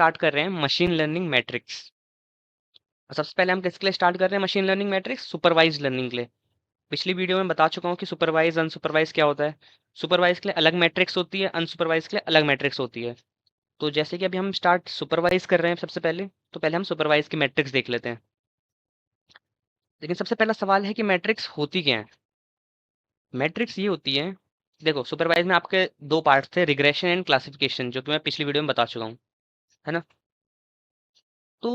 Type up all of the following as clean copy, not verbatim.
Start कर रहे हैं मशीन लर्निंग मैट्रिक्स। सबसे पहले हम किसके लिए स्टार्ट कर रहे हैं machine learning matrix? Supervise learning के लिए। पिछली वीडियो में बता चुका हूँ कि सुपरवाइज अनसुपरवाइज क्या होता है। सुपरवाइज के लिए अलग मैट्रिक्स होती है, अनसुपरवाइज के लिए अलग मैट्रिक्स होती है। तो जैसे कि अभी हम स्टार्ट सुपरवाइज कर रहे हैं सबसे पहले, तो पहले हम सुपरवाइज की मैट्रिक्स देख लेते हैं। लेकिन सबसे पहला सवाल है कि मैट्रिक्स होती क्या है? मैट्रिक्स ये होती है, देखो सुपरवाइज में आपके दो पार्ट थे, रिग्रेशन एंड क्लासिफिकेशन, जो कि मैं पिछली वीडियो में बता चुका हूँ, है ना। तो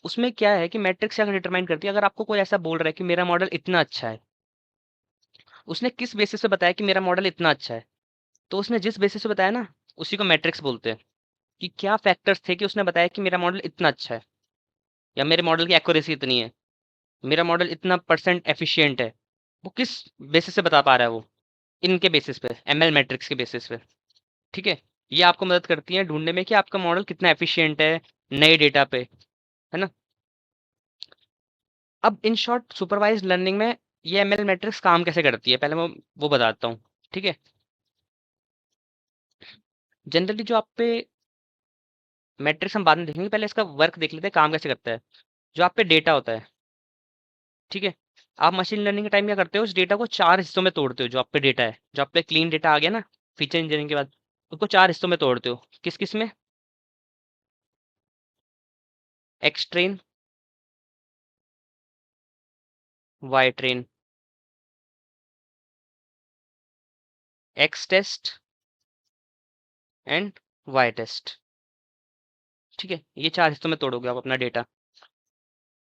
उसमें क्या है कि मैट्रिक्स क्या डिटरमाइन करती है? अगर आपको कोई ऐसा बोल रहा है कि मेरा मॉडल इतना अच्छा है, उसने किस बेसिस पे बताया कि मेरा मॉडल इतना अच्छा है? तो उसने जिस बेसिस पे बताया ना, उसी को मैट्रिक्स बोलते हैं। कि क्या फैक्टर्स थे कि उसने बताया कि मेरा मॉडल इतना अच्छा है, या मेरे मॉडल की एक्यूरेसी इतनी है, मेरा मॉडल इतना परसेंट एफिशिएंट है। वो किस बेसिस से बता पा रहा है? वो इनके बेसिस पे, एमएल मैट्रिक्स के बेसिस पे। ठीक है। ये आपको मदद करती है ढूंढने में कि आपका मॉडल कितना एफिशिएंट है नए डेटा पे, है ना। अब इन शॉर्ट सुपरवाइज्ड लर्निंग में ये एमएल मैट्रिक्स काम कैसे करती है, पहले मैं वो बताता हूँ। ठीक है। जनरली जो आप पे मैट्रिक्स हम बाद में देखेंगे, पहले इसका वर्क देख लेते हैं काम कैसे करता है। जो आप पे डेटा होता है, ठीक है, आप मशीन लर्निंग के टाइम क्या करते हो, उस डेटा को चार हिस्सों में तोड़ते हो। जो आप पे डेटा है, जो आप पे क्लीन डेटा आ गया ना फीचर इंजीनियरिंग के बाद, उसको चार हिस्सों में तोड़ते हो। किस किस में? X train, Y train, X test and Y test. ठीक है, ये चार हिस्सों में तोड़ोगे आप अपना डेटा।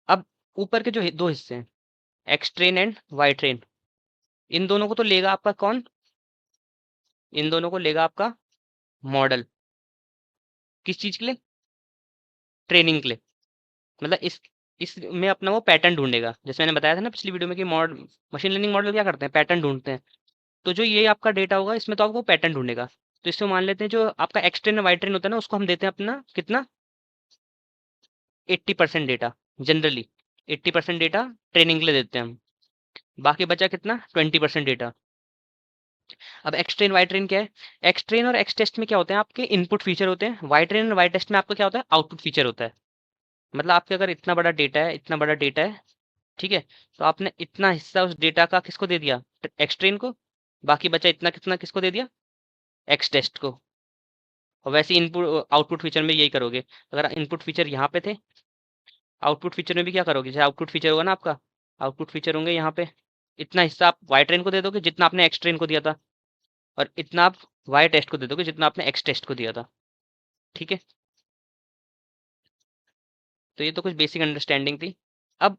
अब ऊपर के जो दो हिस्से हैं, X train and Y train, इन दोनों को तो लेगा आपका कौन? इन दोनों को लेगा आपका मॉडल। किस चीज के लिए? ट्रेनिंग के लिए। मतलब इसमें अपना वो पैटर्न ढूंढेगा। जैसे मैंने बताया था ना पिछली वीडियो में कि मशीन लर्निंग मॉडल क्या करते हैं, पैटर्न ढूंढते हैं। तो जो ये आपका डेटा होगा, इसमें तो आपको पैटर्न ढूंढेगा। तो इसमें मान लेते हैं जो आपका एक्स ट्रेन वाई ट्रेन होता है ना, उसको हम देते हैं अपना कितना, 80% डेटा। जनरली 80% डेटा ट्रेनिंग के लिए देते हैं हम। बाकी बचा कितना, 20% डेटा। अब एक्स ट्रेन वाई ट्रेन क्या है? एक्स ट्रेन और एक्स टेस्ट में क्या होते हैं, आपके इनपुट फीचर होते हैं। वाई ट्रेन और वाई टेस्ट में आपका क्या होता है, आउटपुट फीचर होता है। मतलब आपके अगर इतना बड़ा डेटा है, इतना बड़ा डेटा है, ठीक है, तो आपने इतना हिस्सा उस डेटा का किसको दे दिया, एक्स ट्रेन को। बाकी बचा इतना कितना किसको दे दिया, एक्स टेस्ट को। और वैसे इनपुट आउटपुट फीचर में यही करोगे। अगर इनपुट फीचर यहाँ पे थे, आउटपुट फीचर में भी क्या करोगे, जैसे आउटपुट फीचर होगा ना आपका, आउटपुट फीचर होंगे यहाँ पे, इतना हिस्सा आप वाई ट्रेन को दे दोगे जितना आपने एक्स ट्रेन को दिया था, और इतना आप वाई टेस्ट को दे दोगे जितना आपने एक्स टेस्ट को दिया था। ठीक है। तो ये तो कुछ बेसिक अंडरस्टैंडिंग थी। अब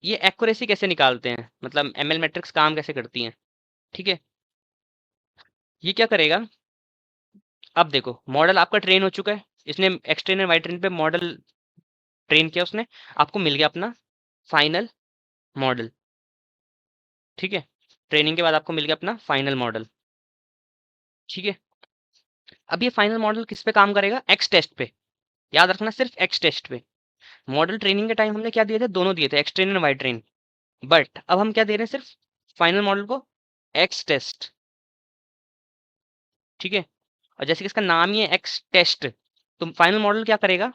ये एक्यूरेसी कैसे निकालते हैं, मतलब एमएल मैट्रिक्स काम कैसे करती हैं। ठीक है। ये क्या करेगा, अब देखो मॉडल आपका ट्रेन हो चुका है, इसने एक्स ट्रेन और वाई ट्रेन पे मॉडल ट्रेन किया उसने, आपको मिल गया अपना फाइनल मॉडल। ठीक है। ट्रेनिंग के बाद आपको मिल गया अपना फाइनल मॉडल। ठीक है। अब ये फाइनल मॉडल किस पे काम करेगा, एक्स टेस्ट पे। याद रखना, सिर्फ एक्स टेस्ट पे। मॉडल ट्रेनिंग के टाइम हमने क्या दिए थे, दोनों दिए थे, एक्स ट्रेन और वाई ट्रेन। बट अब हम क्या दे रहे हैं, सिर्फ फाइनल मॉडल को एक्स टेस्ट। ठीक है। और जैसे कि इसका नाम ही है एक्स टेस्ट, तो फाइनल मॉडल क्या करेगा,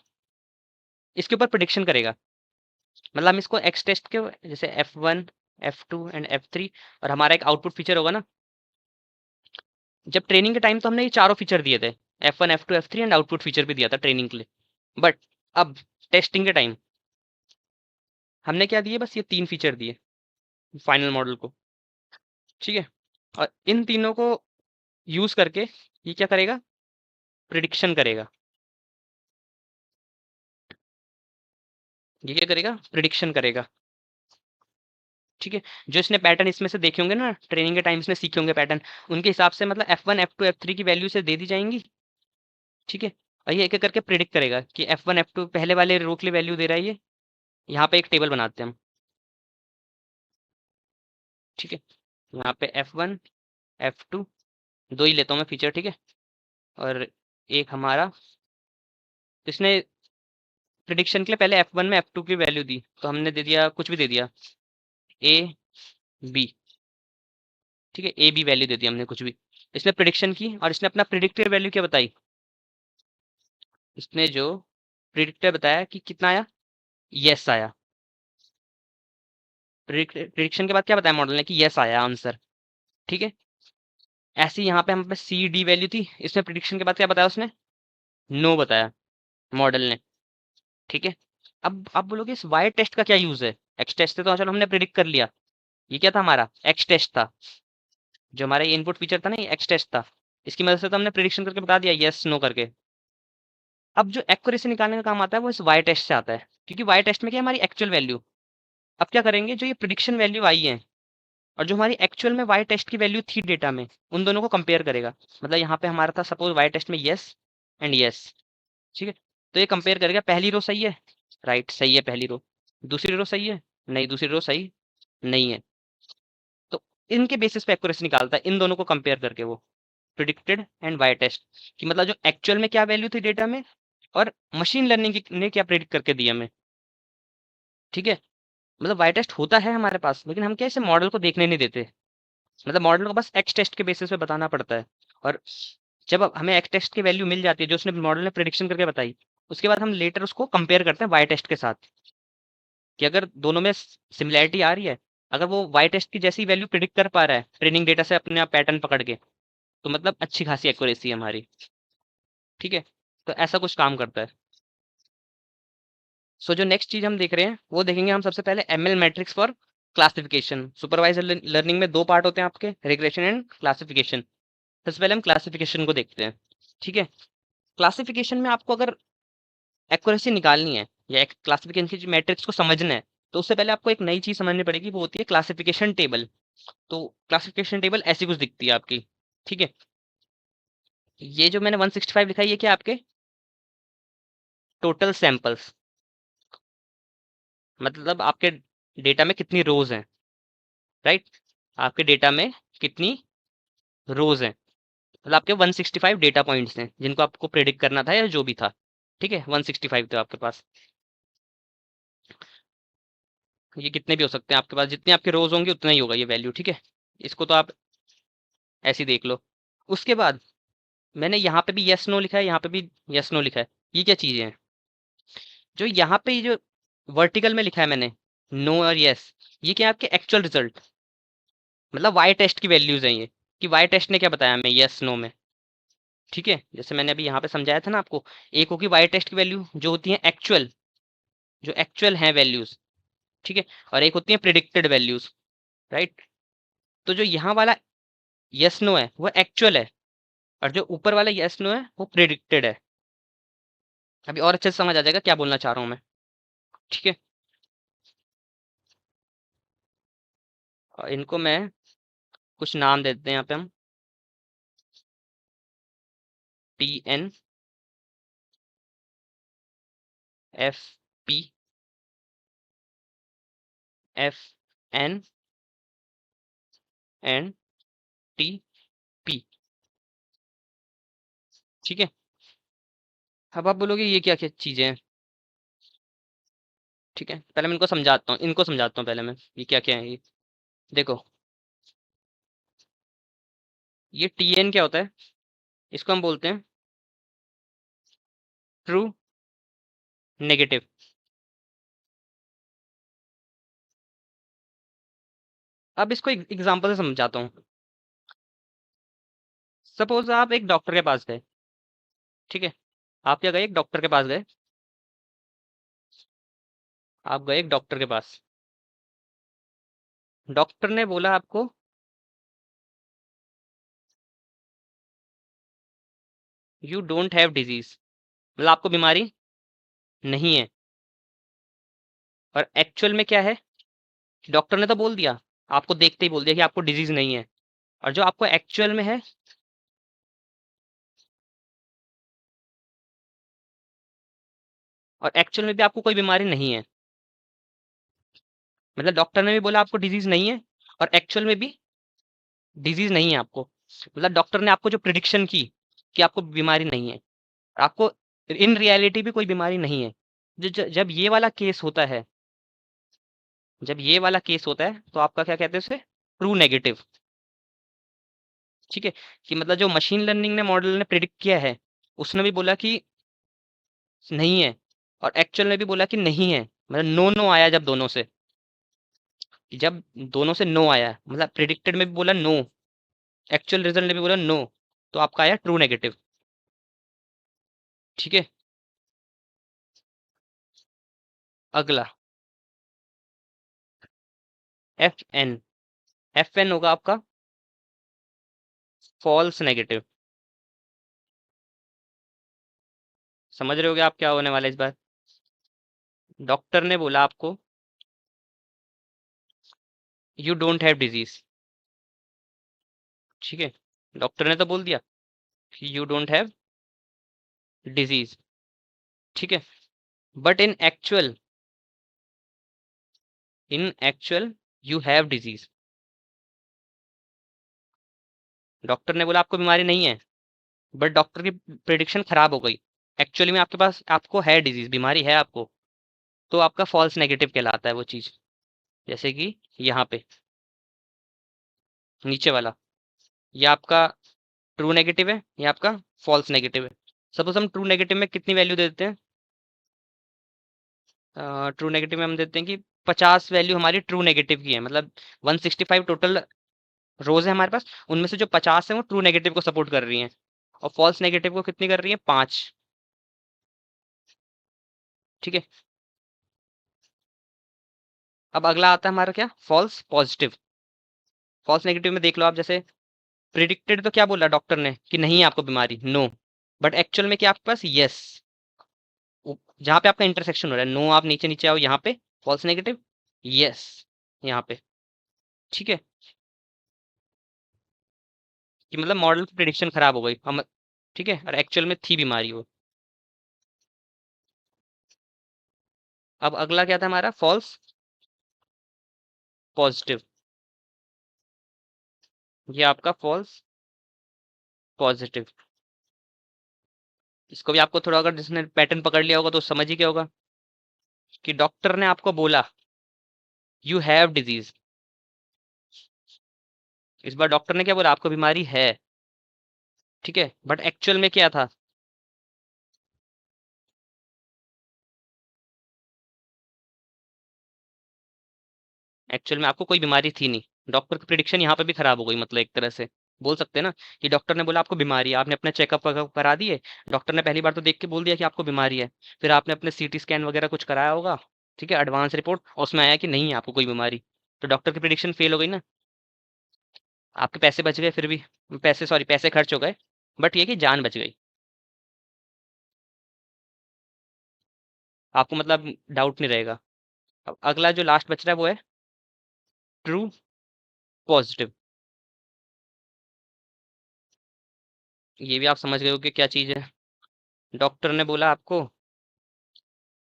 इसके ऊपर प्रिडिक्शन करेगा। मतलब हम इसको एक्स टेस्ट के, जैसे F1 F2 एंड F3, और हमारा एक आउटपुट फीचर होगा ना। जब ट्रेनिंग के टाइम तो हमने ये चारों फीचर दिए थे, F1 F2 F3 and output feature भी दिया था ट्रेनिंग के लिए। बट अब टेस्टिंग के टाइम हमने क्या दिए, बस ये तीन फीचर दिए फाइनल मॉडल को। ठीक है। और इन तीनों को यूज करके ये क्या करेगा, प्रिडिक्शन करेगा। ये क्या करेगा, प्रिडिक्शन करेगा। ठीक है। जो इसने पैटर्न इसमें से देखे होंगे ना, ट्रेनिंग के टाइम इसने सीखे होंगे पैटर्न, उनके हिसाब से मतलब F1 F2 F3 की वैल्यू से दे दी जाएंगी। ठीक है। और ये एक एक करके प्रिडिक्ट करेगा कि F1 F2 पहले वाले रो के लिए वैल्यू दे रहा है ये। यहाँ पे एक टेबल बनाते हैं हम। ठीक है। यहाँ पे F1 F2, दो ही लेता हूँ मैं फीचर, ठीक है। और एक हमारा, तो इसने प्रिडिक्शन के लिए पहले F1 में F2 की वैल्यू दी, तो हमने दे दिया, कुछ भी दे दिया, ए बी। ठीक है, ए बी वैल्यू दे दी हमने, कुछ भी। इसने प्रिडिक्शन की और इसने अपना प्रिडिक्टेड वैल्यू क्या बताई, इसने जो प्रिडिक्टर बताया कि कितना आया, यस आया। प्रिडिक्शन के बाद क्या बताया मॉडल ने कि यस आया आंसर। ठीक है, ऐसे ही यहाँ पे हमारे पास सी डी वैल्यू थी, इसमें प्रिडिक्शन के बाद क्या बताया उसने, नो बताया मॉडल ने। ठीक है, अब आप बोलोगे इस वाई टेस्ट का क्या यूज है, एक्स टेस्ट से तो चलो हमने प्रिडिक्ट कर लिया, ये क्या था हमारा एक्स टेस्ट था, जो हमारा इनपुट फीचर था ना ये एक्स टेस्ट था, इसकी मदद से तो हमने प्रिडिक्शन करके बता दिया यस नो करके। अब जो एक्यूरेसी निकालने का काम आता है वो इस वाई टेस्ट से आता है, क्योंकि वाई टेस्ट में क्या है, हमारी एक्चुअल वैल्यू। अब क्या करेंगे, जो ये प्रिडिक्शन वैल्यू आई है और जो हमारी एक्चुअल में वाई टेस्ट की वैल्यू थी डेटा में, उन दोनों को कंपेयर करेगा। मतलब यहाँ पे हमारा था सपोज वाई टेस्ट में यस एंड यस। ठीक है, तो ये कंपेयर करेगा, पहली रो सही है, राइट सही है पहली रो, दूसरी रो सही है, नहीं दूसरी रो सही नहीं है। तो इनके बेसिस पे एक्यूरेसी निकालता है, इन दोनों को कंपेयर करके वो, प्रिडिक्टेड एंड वाई टेस्ट, कि मतलब जो एक्चुअल में क्या वैल्यू थी डेटा में और मशीन लर्निंग ने क्या प्रिडिक्ट करके दिया हमें। ठीक है, मतलब वाई टेस्ट होता है हमारे पास, लेकिन हम क्या इसे मॉडल को देखने नहीं देते, मतलब मॉडल को बस एक्स टेस्ट के बेसिस पे बताना पड़ता है। और जब हमें एक्स टेस्ट की वैल्यू मिल जाती है जो उसने मॉडल ने प्रिडिक्शन करके बताई, उसके बाद हम लेटर उसको कंपेयर करते हैं वाई टेस्ट के साथ, कि अगर दोनों में सिमिलैरिटी आ रही है, अगर वो वाई टेस्ट की जैसी वैल्यू प्रिडिक्ट कर पा रहा है ट्रेनिंग डेटा से अपने आप पैटर्न पकड़ के, तो मतलब अच्छी खासी एक्यूरेसी है हमारी। ठीक है, तो ऐसा कुछ काम करता है। सो जो नेक्स्ट चीज हम देख रहे हैं वो देखेंगे हम सबसे पहले ML matrix for classification. Supervisor learning में दो पार्ट होते हैं आपके, रिग्रेशन एंड क्लासिफिकेशन। सबसे पहले हम क्लासिफिकेशन को देखते हैं। ठीक है, क्लासिफिकेशन में आपको अगर एक्यूरेसी निकालनी है या क्लासिफिकेशन की मैट्रिक्स को समझना है, तो उससे पहले आपको एक नई चीज समझनी पड़ेगी, वो होती है क्लासिफिकेशन टेबल। तो क्लासिफिकेशन टेबल ऐसी कुछ दिखती है आपकी। ठीक है, ये जो मैंने 165 लिखा है ये क्या है आपके टोटल सैंपल्स, मतलब आपके डेटा में कितनी रोज हैं, राइट, आपके डेटा में कितनी रोज हैं, मतलब आपके 165 डेटा पॉइंट्स हैं जिनको आपको प्रेडिक्ट करना था या जो भी था। ठीक है, 165 थे आपके पास, ये कितने भी हो सकते हैं आपके पास, जितने आपके रोज होंगे उतना ही होगा ये वैल्यू। ठीक है, इसको तो आप ऐसे ही देख लो। उसके बाद मैंने यहाँ पे भी यस नो लिखा है, यहाँ पे भी यस नो लिखा है, ये क्या चीजें हैं, जो यहाँ पे जो वर्टिकल में लिखा है मैंने नो और यस, ये क्या है आपके एक्चुअल रिजल्ट, मतलब वाई टेस्ट की वैल्यूज हैं ये, कि वाई टेस्ट ने क्या बताया हमें यस नो में। ठीक है, जैसे मैंने अभी यहाँ पे समझाया था ना आपको, एक होगी वाई टेस्ट की वैल्यू जो होती है एक्चुअल, जो एक्चुअल है वैल्यूज। ठीक है, और एक होती है प्रिडिक्टेड वैल्यूज, राइट। तो जो यहाँ वाला यस नो है वो एक्चुअल है, और जो ऊपर वाला यस नो है वो प्रिडिक्टेड है। अभी और अच्छे से समझ आ जाएगा क्या बोलना चाह रहा हूँ मैं। ठीक है, और इनको मैं कुछ नाम दे देते हैं यहाँ पे हम, TN, FP, FN and TP। ठीक है, अब आप बोलोगे ये क्या क्या चीजें हैं। ठीक है, पहले मैं इनको समझाता हूँ, इनको समझाता हूँ पहले मैं, ये क्या क्या है ये। देखो, ये TN क्या होता है, इसको हम बोलते हैं ट्रू नेगेटिव। अब इसको एग्जांपल से समझाता हूँ। सपोज आप एक डॉक्टर के पास गए। ठीक है, आप क्या गए, एक डॉक्टर के पास गए, आप गए एक डॉक्टर के पास, डॉक्टर ने बोला आपको यू डोंट हैव डिजीज, मतलब आपको बीमारी नहीं है। और एक्चुअल में क्या है, डॉक्टर ने तो बोल दिया, आपको देखते ही बोल दिया कि आपको डिजीज नहीं है, और जो आपको एक्चुअल में है, और एक्चुअल में भी आपको कोई बीमारी नहीं है। मतलब डॉक्टर ने भी बोला आपको डिजीज नहीं है, और एक्चुअल में भी डिजीज नहीं है आपको, मतलब डॉक्टर ने आपको जो प्रिडिक्शन की कि आपको बीमारी नहीं है, आपको इन रियलिटी भी कोई बीमारी नहीं है। जब ये वाला केस होता है, जब ये वाला केस होता है तो आपका क्या कहते हैं उसे, ट्रू नेगेटिव। ठीक है, कि मतलब जो मशीन लर्निंग ने मॉडल ने प्रिडिक्ट किया है, उसने भी बोला कि नहीं है, और एक्चुअल में भी बोला कि नहीं है, मतलब नो नो आया जब दोनों से, जब दोनों से नो आया, मतलब प्रिडिक्टेड में भी बोला नो, एक्चुअल रिजल्ट में भी बोला नो, तो आपका आया ट्रू नेगेटिव। ठीक है। अगला एफ एन, एफ एन होगा आपका फॉल्स नेगेटिव। समझ रहे होगे आप क्या होने वाला है इस बार। डॉक्टर ने बोला आपको यू डोंट हैव डिजीज। ठीक है, डॉक्टर ने तो बोल दिया कि यू डोंट हैव डिजीज। ठीक है, but in actual you have disease. Doctor ने बोला आपको बीमारी नहीं है, बट डॉक्टर की प्रिडिक्शन खराब हो गई, एक्चुअली में आपके पास आपको है डिजीज, बीमारी है आपको, तो आपका फॉल्स नेगेटिव कहलाता है वो चीज। जैसे कि यहाँ पे नीचे वाला, ये आपका ट्रू नेगेटिव है, ये आपका फॉल्स नेगेटिव है। सपोज हम ट्रू नेगेटिव में कितनी वैल्यू दे देते हैं, ट्रू नेगेटिव में हम देते हैं कि 50 वैल्यू हमारी ट्रू नेगेटिव की है, मतलब 165 टोटल रोज है हमारे पास, उनमें से जो 50 है वो ट्रू नेगेटिव को सपोर्ट कर रही हैं, और फॉल्स नेगेटिव को कितनी कर रही है, 5। ठीक है, अब अगला आता है हमारा क्या, फॉल्स पॉजिटिव। फॉल्स नेगेटिव में देख लो आप, जैसे प्रिडिक्टेड तो क्या बोला डॉक्टर ने कि नहीं है आपको बीमारी, नो, बट एक्चुअल में क्या आपके पास यस, जहां पे आपका इंटरसेक्शन हो रहा है, नो आप नीचे नीचे आओ यहाँ पे, फॉल्स नेगेटिव, यस यहाँ पे। ठीक है, कि मतलब मॉडल की प्रिडिक्शन खराब हो गई हम। ठीक है, और एक्चुअल में थी बीमारी वो। अब अगला क्या था हमारा, फॉल्स पॉजिटिव। ये आपका फॉल्स पॉजिटिव, इसको भी आपको थोड़ा, अगर जिसने पैटर्न पकड़ लिया होगा तो समझ ही क्या होगा, कि डॉक्टर ने आपको बोला यू हैव डिजीज। इस बार डॉक्टर ने क्या बोला, आपको बीमारी है। ठीक है, बट एक्चुअल में क्या था, एक्चुअल में आपको कोई बीमारी थी नहीं। डॉक्टर की प्रिडिक्शन यहाँ पे भी खराब हो गई, मतलब एक तरह से बोल सकते हैं ना, कि डॉक्टर ने बोला आपको बीमारी है, आपने अपने चेकअप वगैरह करा दिए, डॉक्टर ने पहली बार तो देख के बोल दिया कि आपको बीमारी है, फिर आपने अपने सीटी स्कैन वगैरह कुछ कराया होगा, ठीक है, एडवांस रिपोर्ट, और उसमें आया कि नहीं है आपको कोई बीमारी, तो डॉक्टर की प्रिडिक्शन फेल हो गई ना। आपके पैसे बच गए, फिर भी पैसे, सॉरी पैसे खर्च हो गए, बट ये कि जान बच गई। आपको मतलब डाउट नहीं रहेगा। अब अगला जो लास्ट बच रहा है वो है ट्रू पॉजिटिव। ये भी आप समझ गए हो कि क्या चीज है। डॉक्टर ने बोला आपको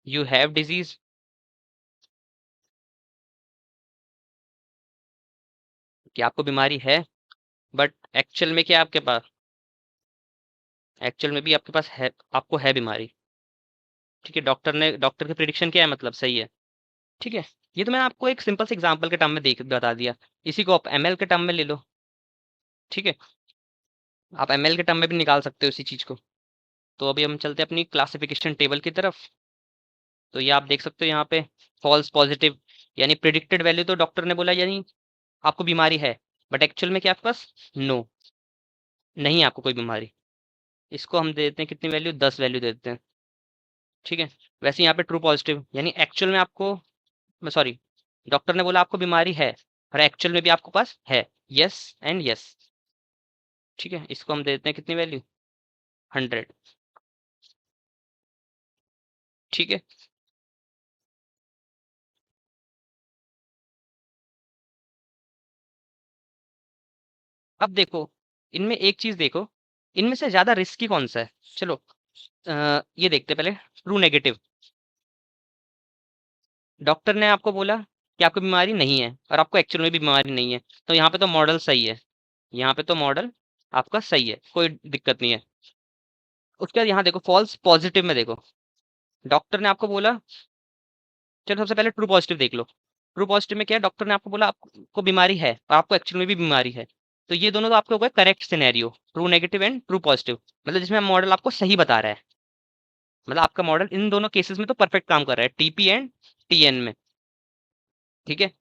यू हैव डिजीज, कि आपको बीमारी है, बट एक्चुअल में क्या है आपके पास, एक्चुअल में भी आपके पास है, आपको है बीमारी। ठीक है, डॉक्टर की प्रिडिक्शन क्या है, मतलब सही है। ठीक है, ये तो मैंने आपको एक सिंपल से एग्जांपल के टर्म में देख बता दिया, इसी को आप एमएल के टर्म में ले लो। ठीक है, आप एमएल के टर्म में भी निकाल सकते हो इसी चीज को। तो अभी हम चलते हैं अपनी क्लासिफिकेशन टेबल की तरफ। तो ये आप देख सकते हो यहाँ पे, फॉल्स पॉजिटिव, यानी प्रिडिक्टेड वैल्यू तो डॉक्टर ने बोला यानी आपको बीमारी है, बट एक्चुअल में क्या आपके पास, नो, नहीं है आपको कोई बीमारी। इसको हम दे देते हैं कितनी वैल्यू, 10 वैल्यू दे देते हैं। ठीक है, वैसे यहाँ पे ट्रू पॉजिटिव, यानी एक्चुअल में आपको, सॉरी, डॉक्टर ने बोला आपको बीमारी है, और एक्चुअल में भी आपको पास है, यस एंड यस। ठीक है, इसको हम दे देते हैं कितनी वैल्यू, 100। ठीक है, अब देखो, इनमें एक चीज देखो, इनमें से ज्यादा रिस्की कौन सा है। चलो ये देखते हैं पहले, ट्रू नेगेटिव। डॉक्टर ने आपको बोला कि आपको बीमारी नहीं है, और आपको एक्चुअल में भी बीमारी नहीं है, तो यहाँ पे तो मॉडल सही है, यहाँ पे तो मॉडल आपका सही है, कोई दिक्कत नहीं है। उसके बाद यहाँ देखो फॉल्स पॉजिटिव में देखो, डॉक्टर ने आपको बोला, चलो सबसे पहले ट्रू पॉजिटिव देख लो। ट्रू पॉजिटिव में क्या है, डॉक्टर ने आपको बोला आपको बीमारी है, और आपको एक्चुअल में भी बीमारी है, तो ये दोनों तो आपके हो गए correct scenario, true negative and true positive, मतलब जिसमें मॉडल आपको सही बता रहा है। मतलब आपका मॉडल इन दोनों केसेस में तो परफेक्ट काम कर रहा है, टीपी एंड टीएन में। ठीक है,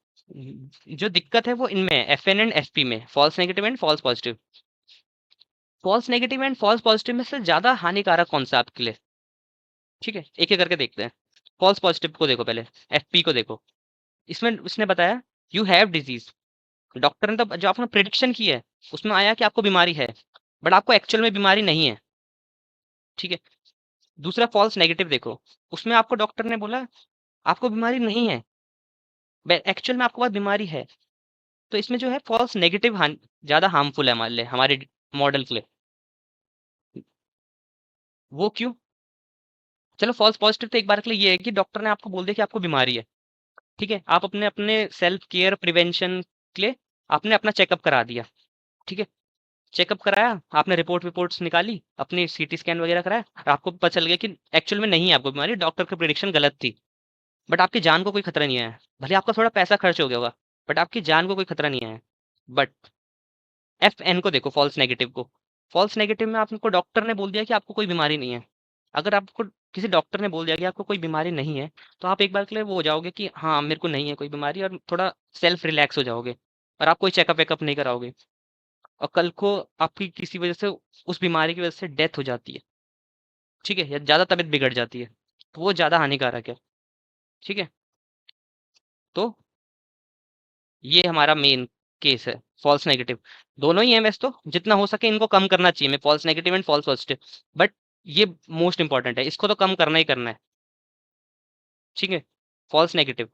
जो दिक्कत है वो इनमें है, एफएन एंड एफपी में, false negative and false positive. False negative and false positive में से ज्यादा हानिकारक कौन सा आपके लिए? ठीक है, एक एक करके देखते हैं। फॉल्स पॉजिटिव को देखो पहले, एफपी को देखो। इसमें उसने बताया यू हैव डिजीज, डॉक्टर ने तो जो आपने प्रिडिक्शन की है उसमें आया कि आपको बीमारी है, बट आपको एक्चुअल में बीमारी नहीं है। ठीक है, दूसरा फॉल्स नेगेटिव देखो, उसमें आपको डॉक्टर ने बोला आपको बीमारी नहीं है, एक्चुअल में आपको पास बीमारी है। तो इसमें जो है फॉल्स नेगेटिव ज्यादा हार्मफुल है हमारे लिए, हमारे मॉडल के लिए। वो क्यों? चलो फॉल्स पॉजिटिव तो एक बार के लिए ये है कि डॉक्टर ने आपको बोल दिया कि आपको बीमारी है। ठीक है, आप अपने अपने सेल्फ केयर प्रिवेंशन के लिए आपने अपना चेकअप करा दिया। ठीक है, चेकअप कराया आपने, रिपोर्ट विपोर्ट्स निकाली, अपनी सीटी स्कैन वगैरह कराया, और आपको पता चल गया कि एक्चुअल में नहीं है आपको बीमारी, डॉक्टर की प्रिडिक्शन गलत थी। बट आपकी जान को कोई खतरा नहीं आया, भले आपका थोड़ा पैसा खर्च हो गया होगा, बट आपकी जान को कोई खतरा नहीं आया। बट एफ एन को देखो, फॉल्स नेगेटिव को। फॉल्स नेगेटिव में आपको डॉक्टर ने बोल दिया कि आपको कोई बीमारी नहीं है। अगर आपको किसी डॉक्टर ने बोल दिया कि आपको कोई बीमारी नहीं है, तो आप एक बार के लिए वो हो जाओगे कि हाँ मेरे को नहीं है कोई बीमारी, और थोड़ा सेल्फ रिलैक्स हो जाओगे, और आप कोई चेकअप वेकअप नहीं कराओगे। और कल को आपकी किसी वजह से, उस बीमारी की वजह से डेथ हो जाती है, ठीक है, या ज़्यादा तबीयत बिगड़ जाती है, तो वो ज़्यादा हानिकारक है। ठीक है, तो ये हमारा मेन केस है, फॉल्स नेगेटिव। दोनों ही है वैसे तो, जितना हो सके इनको कम करना चाहिए में, false negative and false positive. But ये मोस्ट इंपॉर्टेंट है, इसको तो कम करना ही करना है। ठीक है, फॉल्स नेगेटिव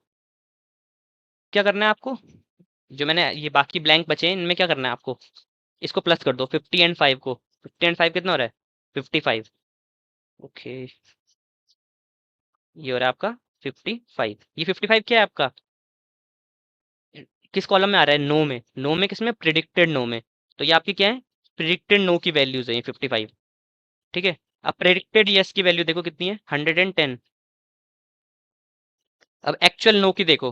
क्या करना है आपको? जो मैंने ये बाकी ब्लैंक बचे हैं इनमें क्या करना है आपको? इसको प्लस कर दो, 50 एंड 5 को। 50 एंड 5 कितना हो रहा है? 55। ओके, ये हो रहा है आपका 55। ये 55 क्या है आपका? किस कॉलम में आ रहा है? नो में। नो में किसमें? प्रिडिक्टेड नो में। तो ये आपकी क्या है? प्रिडिक्टेड नो की वैल्यूज है ये 55। ठीक है, अब प्रेडिक्टेड यस की वैल्यू देखो कितनी है? 110। अब एक्चुअल नो की देखो,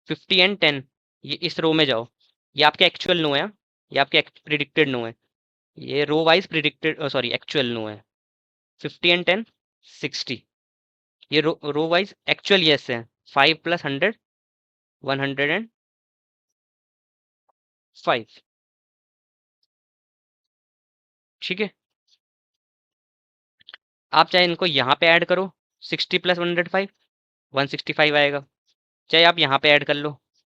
50 एंड 10। ये इस रो में जाओ, ये आपके एक्चुअल नो है, ये आपके प्रिडिक्टेड नो है। ये row wise predicted, sorry actual no है। 50 एंड 10, 60। ये रो वाइज एक्चुअल यस है। 5 + 100, 105। ठीक है, आप चाहे इनको यहाँ पे ऐड करो, 60 + 105, 165 आएगा। चाहे आप यहाँ पे ऐड कर लो,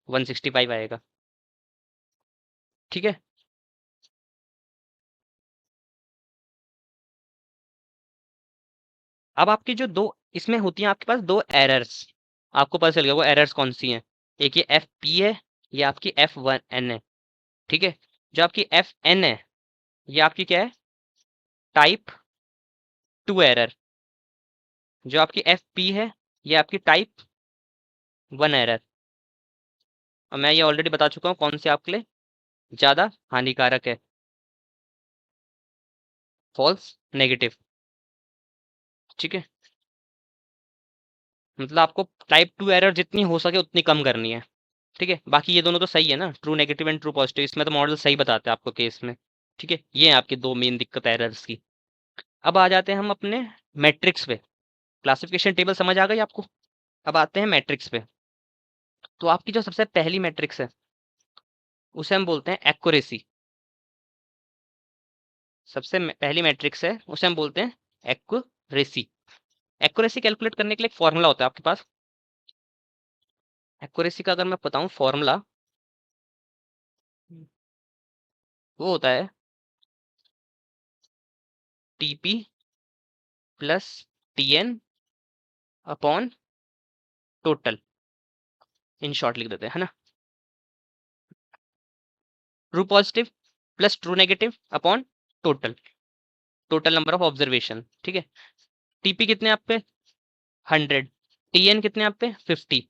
165 आएगा। ठीक है, अब आपकी जो दो इसमें होती हैं, आपके पास दो एरर्स, आपको पता चल गया वो एरर्स कौन सी हैं। एक ये एफ पी है, ये आपकी F1N है। ठीक है, जो आपकी FN है, ये आपकी क्या है? Type 2 error. जो आपकी FP है, ये आपकी टाइप 1 एरर। और मैं ये ऑलरेडी बता चुका हूँ कौन सी आपके लिए ज़्यादा हानिकारक है, फॉल्स नेगेटिव। ठीक है, मतलब आपको टाइप 2 एरर जितनी हो सके उतनी कम करनी है। ठीक है, बाकी ये दोनों तो सही है ना, true negative and true positive, इसमें तो मॉडल सही बताते हैं आपको केस में। ठीक है, ये है आपकी दो मेन दिक्कत एरर्स की। अब आ जाते हैं हम अपने मैट्रिक्स पे। क्लासिफिकेशन टेबल समझ आ गई आपको? अब आते हैं मैट्रिक्स पे। तो आपकी जो सबसे पहली मैट्रिक्स है उसे हम बोलते हैं एक्यूरेसी। सबसे पहली मैट्रिक्स है उसे हम बोलते हैं एक्यूरेसी। एक्यूरेसी कैलकुलेट करने के लिए एक फॉर्मूला होता है आपके पास। एक्यूरेसी का अगर मैं बताऊं फॉर्मूला, वो होता है TP plus TN upon total. In short लिख देते हैं, है ना? True positive plus true negative upon total, total number of observation. ठीक है, टीपी कितने आप पे? 100। टीएन कितने आप पे? 50।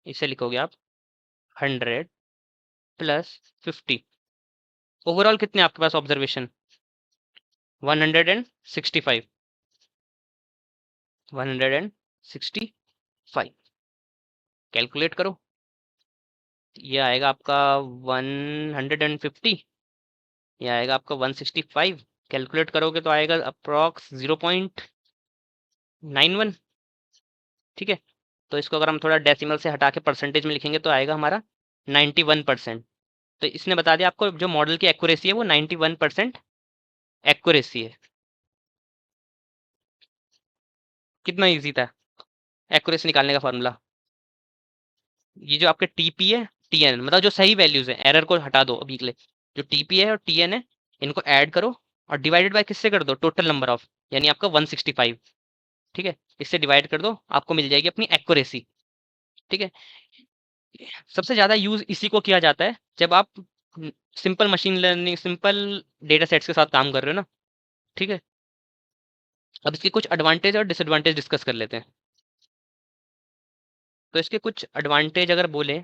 इसे लिखोगे आप 100 प्लस 50। ओवरऑल कितने आपके पास ऑब्जर्वेशन? 165। 165 कैलकुलेट करो, ये आएगा आपका 150, ये आएगा आपका 165, कैलकुलेट करोगे तो आएगा अप्रॉक्स 0.91। ठीक है, तो इसको अगर हम थोड़ा डेसिमल से हटा के परसेंटेज में लिखेंगे तो आएगा हमारा 91%। तो इसने बता दिया आपको जो मॉडल की एक्यूरेसी है वो 91% एक्यूरेसी है। कितना इजी था एक्यूरेसी निकालने का फॉर्मूला। ये जो आपके टीपी है टीएन, मतलब जो सही वैल्यूज है, एरर को हटा दो अभी के लिए। जो टीपी है और टीएन है इनको ऐड करो और डिवाइडेड बाय किससे कर दो, टोटल नंबर ऑफ, यानी आपका 165। ठीक है, इससे डिवाइड कर दो, आपको मिल जाएगी अपनी एक्यूरेसी। ठीक है, सबसे ज्यादा यूज इसी को किया जाता है जब आप simple machine learning, simple data sets के साथ काम कर रहे हो ना। ठीक है, अब इसके कुछ एडवांटेज और डिसएडवांटेज डिस्कस कर लेते हैं। तो इसके कुछ एडवांटेज अगर बोले,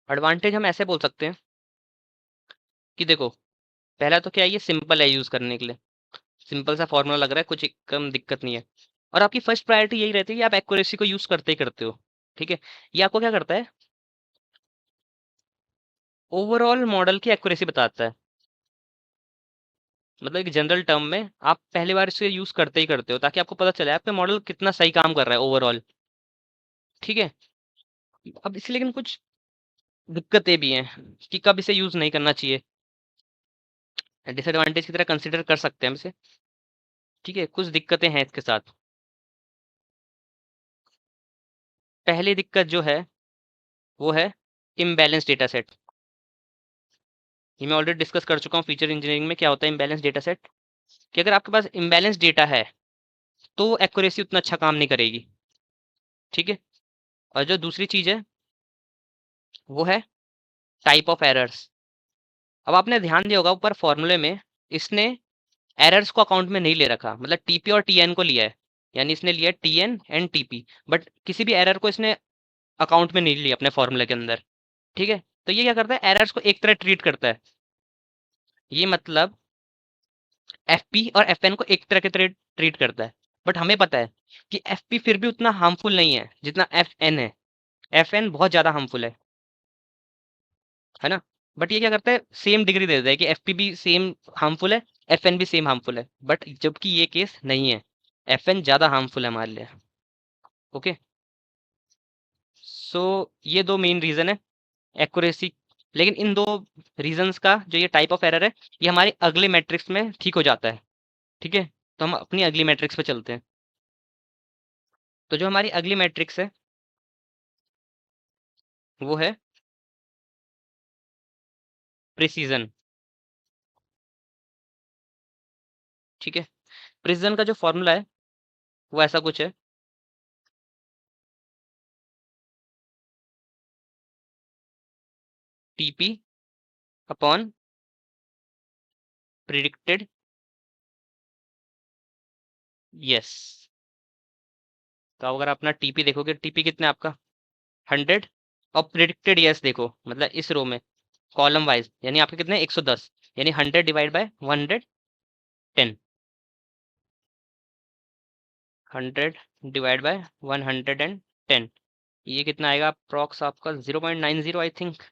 एडवांटेज हम ऐसे बोल सकते हैं कि देखो, पहला तो क्या है, ये सिंपल है यूज करने के लिए, सिंपल सा फॉर्मूला लग रहा है, कुछ कम दिक्कत नहीं है। और आपकी फर्स्ट प्रायोरिटी यही रहती है कि आप एक्यूरेसी को यूज करते ही करते हो। ठीक है, ये आपको क्या करता है, ओवरऑल मॉडल की एक्यूरेसी बताता है। मतलब एक जनरल टर्म में आप पहली बार इसे यूज करते ही करते हो ताकि आपको पता चले आपका मॉडल कितना सही काम कर रहा है ओवरऑल। ठीक है, अब इससे लेकिन कुछ दिक्कतें भी हैं कि कब इसे यूज नहीं करना चाहिए, डिसएडवांटेज की तरह कंसिडर कर सकते हैं हम इसे। ठीक है, कुछ दिक्कतें हैं इसके साथ। पहली दिक्कत जो है वो है इम्बैलेंस डेटा सेट। ये मैं ऑलरेडी डिस्कस कर चुका हूँ फीचर इंजीनियरिंग में क्या होता है इम्बैलेंस डेटा सेट, कि अगर आपके पास इम्बैलेंस डेटा है तो एक्यूरेसी उतना अच्छा काम नहीं करेगी। ठीक है, और जो दूसरी चीज है वो है टाइप ऑफ एरर्स। अब आपने ध्यान दिया होगा ऊपर फॉर्मूले में इसने एरर्स को अकाउंट में नहीं ले रखा, मतलब टीपी और टीएन को लिया है, यानी इसने लिया टीएन एंड टीपी, बट किसी भी एरर को इसने अकाउंट में नहीं लिया अपने फॉर्मूले के अंदर। ठीक है, तो ये क्या करता है, एरर्स को एक तरह ट्रीट करता है। ये मतलब एफपी और एफएन को एक तरह के तरह ट्रीट करता है। बट हमें पता है कि एफपी फिर भी उतना हार्मफुल नहीं है जितना एफएन है। एफएन बहुत ज्यादा हार्मफुल है ना। बट ये क्या करता है, सेम डिग्री दे देता है कि एफपी भी सेम हार्मफुल है, एफएन भी सेम हार्मफुल है, बट जबकि ये केस नहीं है, एफएन ज्यादा हार्मफुल है हमारे लिए। ओके, सो ये दो मेन रीजन है एक्यूरेसी। लेकिन इन दो रीजंस का जो ये टाइप ऑफ एरर है ये हमारे अगले मैट्रिक्स में ठीक हो जाता है। ठीक है, तो हम अपनी अगली मैट्रिक्स पे चलते हैं। तो जो हमारी अगली मैट्रिक्स है वो है प्रिसीजन। ठीक है, प्रिसीजन का जो फॉर्मूला है वो ऐसा कुछ है, टीपी अपॉन प्रिडिक्टेड यस। तो अगर अपना टीपी देखोगे, टीपी कितना है आपका 100, और प्रिडिक्टेड यस देखो, मतलब इस रो में कॉलम वाइज, यानी आपके कितने 110, यानी 100 डिवाइड बाय 110, 100 डिवाइड बाय 110, ये कितना आएगा अप्रॉक्स आपका 0.90 आई थिंक।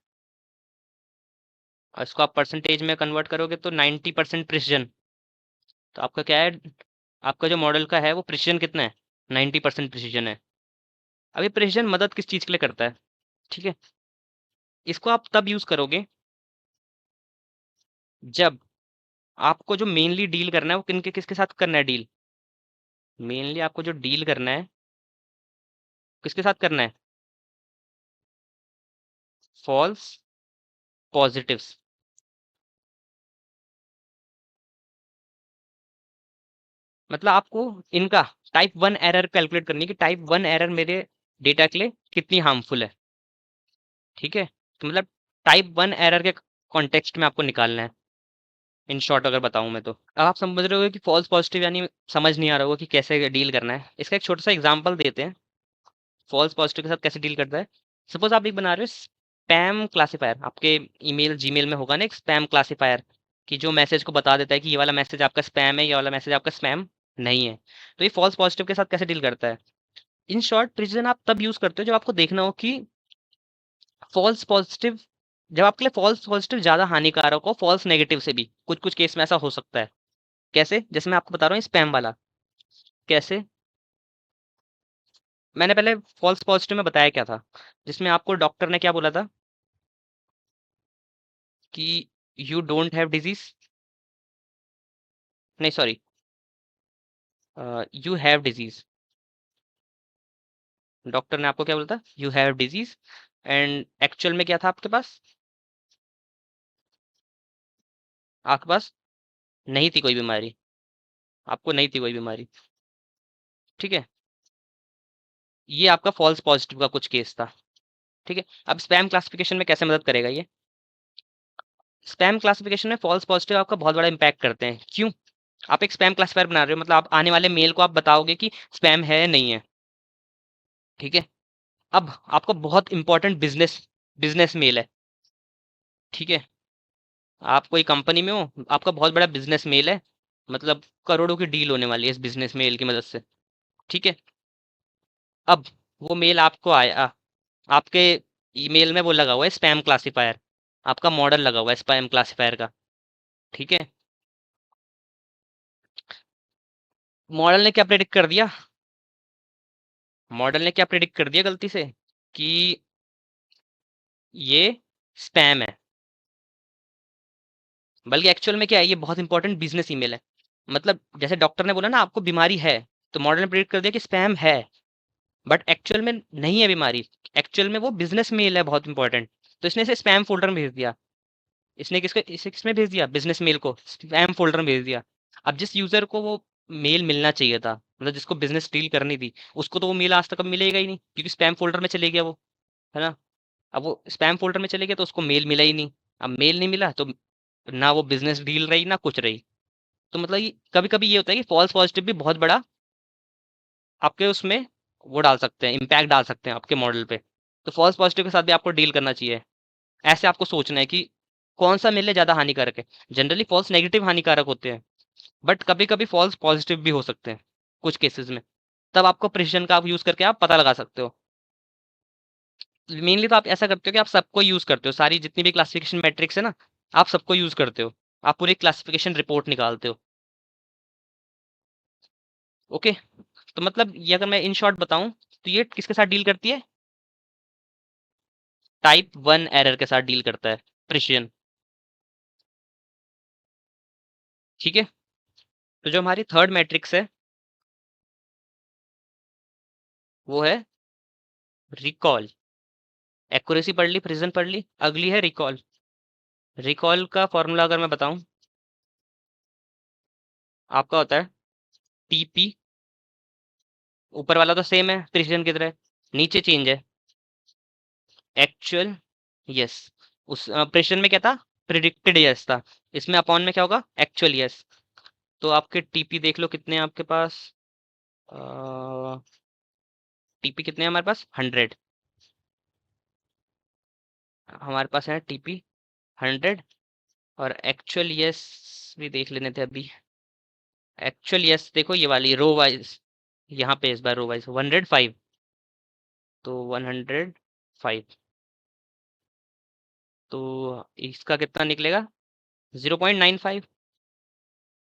और इसको आप परसेंटेज में कन्वर्ट करोगे तो 90% प्रिसीजन। तो आपका क्या है, आपका जो मॉडल का है वो प्रिसीजन कितना है, 90% प्रिसीजन है। अब ये प्रिसीजन मदद किस चीज के लिए करता है, ठीक है, इसको आप तब यूज करोगे जब आपको जो मेनली डील करना है वो किनके किसके साथ करना है डील। मेनली आपको जो डील करना है किसके साथ करना है, फॉल्स पॉजिटिव्स। मतलब आपको इनका टाइप वन एरर कैलकुलेट करनी है कि टाइप वन एरर मेरे डेटा के लिए कितनी हार्मफुल है। ठीक है, तो मतलब टाइप वन एरर के कॉन्टेक्स्ट में आपको निकालना है, इन शॉर्ट अगर बताऊं मैं तो। अब आप समझ रहे हो कि फॉल्स पॉजिटिव यानी समझ नहीं आ रहा होगा कि कैसे डील करना है। इसका एक छोटा सा एग्जांपल देते हैं, फॉल्स पॉजिटिव के साथ कैसे डील करता है। सपोज आप एक बना रहे हो स्पैम क्लासिफायर, आपके ईमेल जीमेल में होगा ना एक स्पैम क्लासिफायर, कि जो मैसेज को बता देता है कि ये वाला मैसेज आपका स्पैम है, ये वाला मैसेज आपका स्पैम नहीं है। तो ये फॉल्स पॉजिटिव के साथ कैसे डील करता है, इन शॉर्ट प्रिसीजन आप तब यूज करते हो जब आपको देखना हो कि फॉल्स पॉजिटिव जब आपके लिए फॉल्स पॉजिटिव ज्यादा हानिकारक हो फॉल्स नेगेटिव से भी, कुछ कुछ केस में ऐसा हो सकता है। कैसे? जैसे मैं आपको बता रहा हूँ स्पैम वाला। कैसे? मैंने पहले फॉल्स पॉजिटिव में बताया क्या था, जिसमें आपको डॉक्टर ने क्या बोला था कि यू डोंट हैव डिजीज, नहीं sorry, you have disease. Doctor ने आपको क्या बोला था? You have disease. And actual में क्या था आपके पास? आपके पास नहीं थी कोई बीमारी, आपको नहीं थी कोई बीमारी। ठीक है, ये आपका फॉल्स पॉजिटिव का कुछ केस था। ठीक है, अब स्पैम क्लासिफिकेशन में कैसे मदद करेगा ये? स्पैम क्लासिफिकेशन में फॉल्स पॉजिटिव आपका बहुत बड़ा इंपैक्ट करते हैं। क्यों? आप एक स्पैम क्लासिफायर बना रहे हो, मतलब आप आने वाले मेल को आप बताओगे कि स्पैम है या नहीं है। ठीक है, अब आपका बहुत इंपॉर्टेंट बिजनेस बिजनेस मेल है। ठीक है, आप कोई कंपनी में हो, आपका बहुत बड़ा बिजनेस मेल है, मतलब करोड़ों की डील होने वाली है इस बिजनेस मेल की मदद से। ठीक है, अब वो मेल आपको आया, आपके ईमेल में वो लगा हुआ है स्पैम क्लासिफायर, आपका मॉडल लगा हुआ है स्पैम क्लासिफायर का। ठीक है, मॉडल ने क्या प्रेडिक्ट कर दिया? मॉडल ने क्या प्रेडिक्ट कर दिया गलती से कि ये स्पैम है, बल्कि एक्चुअल में क्या है, ये बहुत इंपॉर्टेंट बिजनेस ईमेल है। मतलब जैसे डॉक्टर ने बोला ना आपको बीमारी है, तो मॉडल ने प्रेडिक्ट कर दिया कि स्पैम है, बट एक्चुअल में नहीं है बीमारी। एक्चुअल में वो बिजनेस मेल है बहुत इंपॉर्टेंट, तो इसने इसे स्पैम फोल्डर में भेज दिया। इसने किसको इसे किसमें भेज दिया? बिजनेस मेल को स्पैम फोल्डर में भेज दिया। अब जिस यूजर को वो मेल मिलना चाहिए था, मतलब जिसको बिजनेस डील करनी थी, उसको तो वो मेल आज तक अब मिलेगा ही नहीं, क्योंकि स्पैम फोल्डर में चले गया वो, है ना। अब वो स्पैम फोल्डर में चले गया तो उसको मेल मिला ही नहीं। अब मेल नहीं मिला तो ना वो बिजनेस डील रही ना कुछ रही। तो मतलब ये कभी कभी ये होता है कि फॉल्स पॉजिटिव भी बहुत बड़ा आपके उसमें वो डाल सकते हैं, इम्पैक्ट डाल सकते हैं आपके मॉडल पे। तो फॉल्स पॉजिटिव के साथ भी आपको डील करना चाहिए। ऐसे आपको सोचना है कि कौन सा मेल ज्यादा हानिकारक है। जनरली फॉल्स नेगेटिव हानिकारक होते हैं, बट कभी कभी फॉल्स पॉजिटिव भी हो सकते हैं कुछ केसेस में। तब आपको प्रिसिजन का आप यूज करके आप पता लगा सकते हो। मेनली तो आप ऐसा करते हो कि आप सबको यूज करते हो, सारी जितनी भी क्लासिफिकेशन मैट्रिक्स है ना, आप सबको यूज करते हो। आप पूरी क्लासिफिकेशन रिपोर्ट निकालते हो। ओके, तो मतलब ये अगर मैं इन शॉर्ट बताऊं तो ये किसके साथ डील करती है? टाइप वन एरर के साथ डील करता है प्रिसिजन। ठीक है, तो जो हमारी थर्ड मैट्रिक्स है वो है रिकॉल। एक्यूरेसी पढ़ ली, प्रिसिजन पढ़ ली, अगली है रिकॉल। रिकॉल का फॉर्मूला अगर मैं बताऊं, आपका होता है टीपी, ऊपर वाला तो सेम है प्रिसिजन की तरह, नीचे चेंज है एक्चुअल यस। उस प्रिसिजन में क्या था? प्रिडिक्टेड यस था। इसमें अपॉन में क्या होगा? Actual yes. तो आपके टीपी देख लो कितने हैं आपके पास। टीपी कितने हैं हमारे पास? 100। हमारे पास है टीपी 100, और एक्चुअल यस भी देख लेने थे अभी। एक्चुअल यस देखो ये वाली रो वाइज, यहाँ पे इस बार रो वाइज 105, तो 105, तो इसका कितना निकलेगा? 0.95।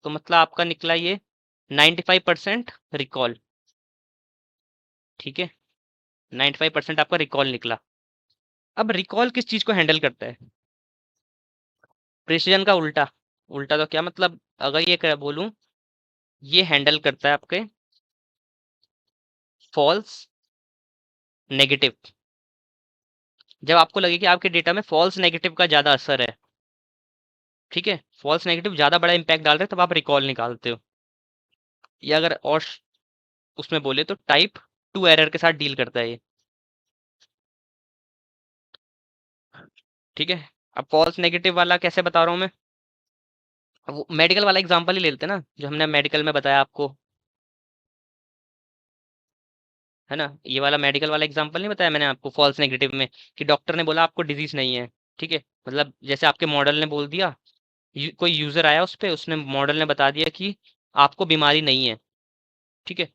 तो मतलब आपका निकला ये 95% रिकॉल। ठीक है, 95% आपका रिकॉल निकला। अब रिकॉल किस चीज को हैंडल करता है? प्रिसिजन का उल्टा। उल्टा तो क्या मतलब, अगर ये बोलूं, ये हैंडल करता है आपके फॉल्स नेगेटिव। जब आपको लगे कि आपके डेटा में फॉल्स नेगेटिव का ज्यादा असर है, ठीक है, फॉल्स नेगेटिव ज्यादा बड़ा इंपैक्ट डाल रहे हैं, तब आप रिकॉल निकालते हो। या अगर और उसमें बोले तो टाइप टू एरर के साथ डील करता है ये। ठीक है, अब फॉल्स नेगेटिव वाला कैसे बता रहा हूँ मैं? अब वो मेडिकल वाला एग्जांपल ही ले लेते हैं ना, जो हमने मेडिकल में बताया आपको, है ना। ये वाला मेडिकल वाला एग्जांपल नहीं बताया मैंने आपको फॉल्स नेगेटिव में, कि डॉक्टर ने बोला आपको डिजीज नहीं है। ठीक है, मतलब जैसे आपके मॉडल ने बोल दिया, कोई यूजर आया उस पे, उसने मॉडल ने बता दिया कि आपको बीमारी नहीं है। ठीक है,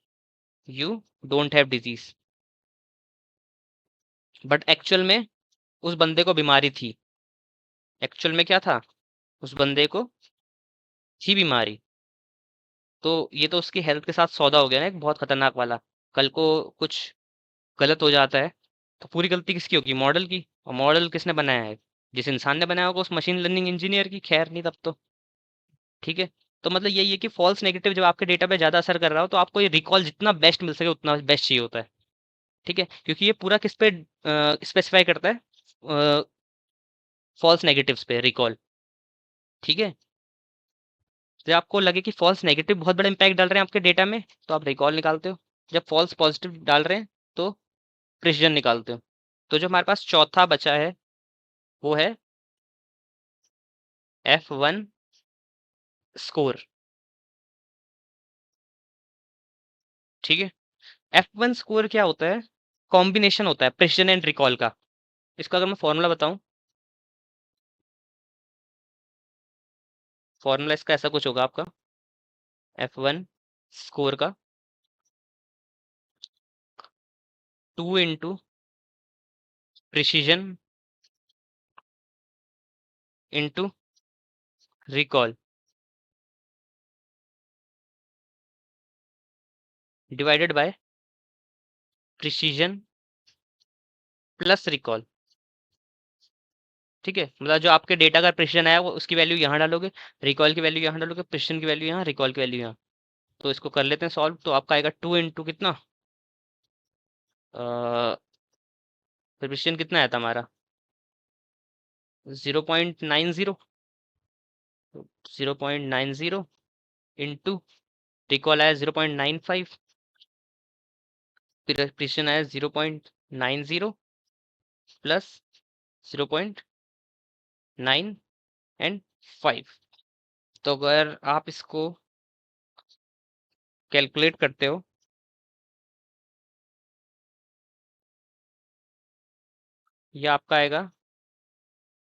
you don't have disease, but actual में उस बंदे को बीमारी थी। एक्चुअल में क्या था, उस बंदे को थी बीमारी, तो ये तो उसकी हेल्थ के साथ सौदा हो गया ना, एक बहुत खतरनाक वाला। कल को कुछ गलत हो जाता है तो पूरी गलती किसकी होगी, मॉडल की। और मॉडल किसने बनाया है, जिस इंसान ने बनाया होगा उस मशीन लर्निंग इंजीनियर की, खैर नहीं तब तो। ठीक है। तो मतलब यही है कि फॉल्स नेगेटिव जब आपके डेटा पे ज्यादा असर कर रहा हो तो आपको ये रिकॉल जितना बेस्ट मिल सके उतना बेस्ट चाहिए होता है। ठीक है, क्योंकि ये पूरा किस पे स्पेसिफाई करता है, फॉल्स नेगेटिव्स पे रिकॉल। ठीक है। जब आपको लगे कि फॉल्स नेगेटिव बहुत बड़ा इंपैक्ट डाल रहे हैं आपके डेटा में तो आप रिकॉल निकालते हो। जब फॉल्स पॉजिटिव डाल रहे हैं तो प्रिसिजन निकालते हो। तो जो हमारे पास चौथा बचा है वो है F1 स्कोर। ठीक है। F1 स्कोर क्या होता है, कॉम्बिनेशन होता है प्रिसिजन एंड रिकॉल का। इसका अगर मैं फॉर्मूला बताऊं, फॉर्मूला इसका ऐसा कुछ होगा आपका, F1 स्कोर का 2 into precision into recall divided by precision plus recall. ठीक है, मतलब जो आपके डेटा का प्रिसिजन आया वो उसकी वैल्यू यहाँ डालोगे, रिकॉल की वैल्यू यहाँ डालोगे, प्रिसिजन की वैल्यू यहाँ, रिकॉल की वैल्यू यहाँ। तो इसको कर लेते हैं सॉल्व। तो आपका आएगा 2 इंटू कितना, प्रिसिजन कितना आया था हमारा 0.90, 0.90 इंटू रिकॉल आया 0.95, फिर प्रिसिजन आया 0.90 प्लस 0.9 एंड 5। तो अगर आप इसको कैलकुलेट करते हो, ये आपका आएगा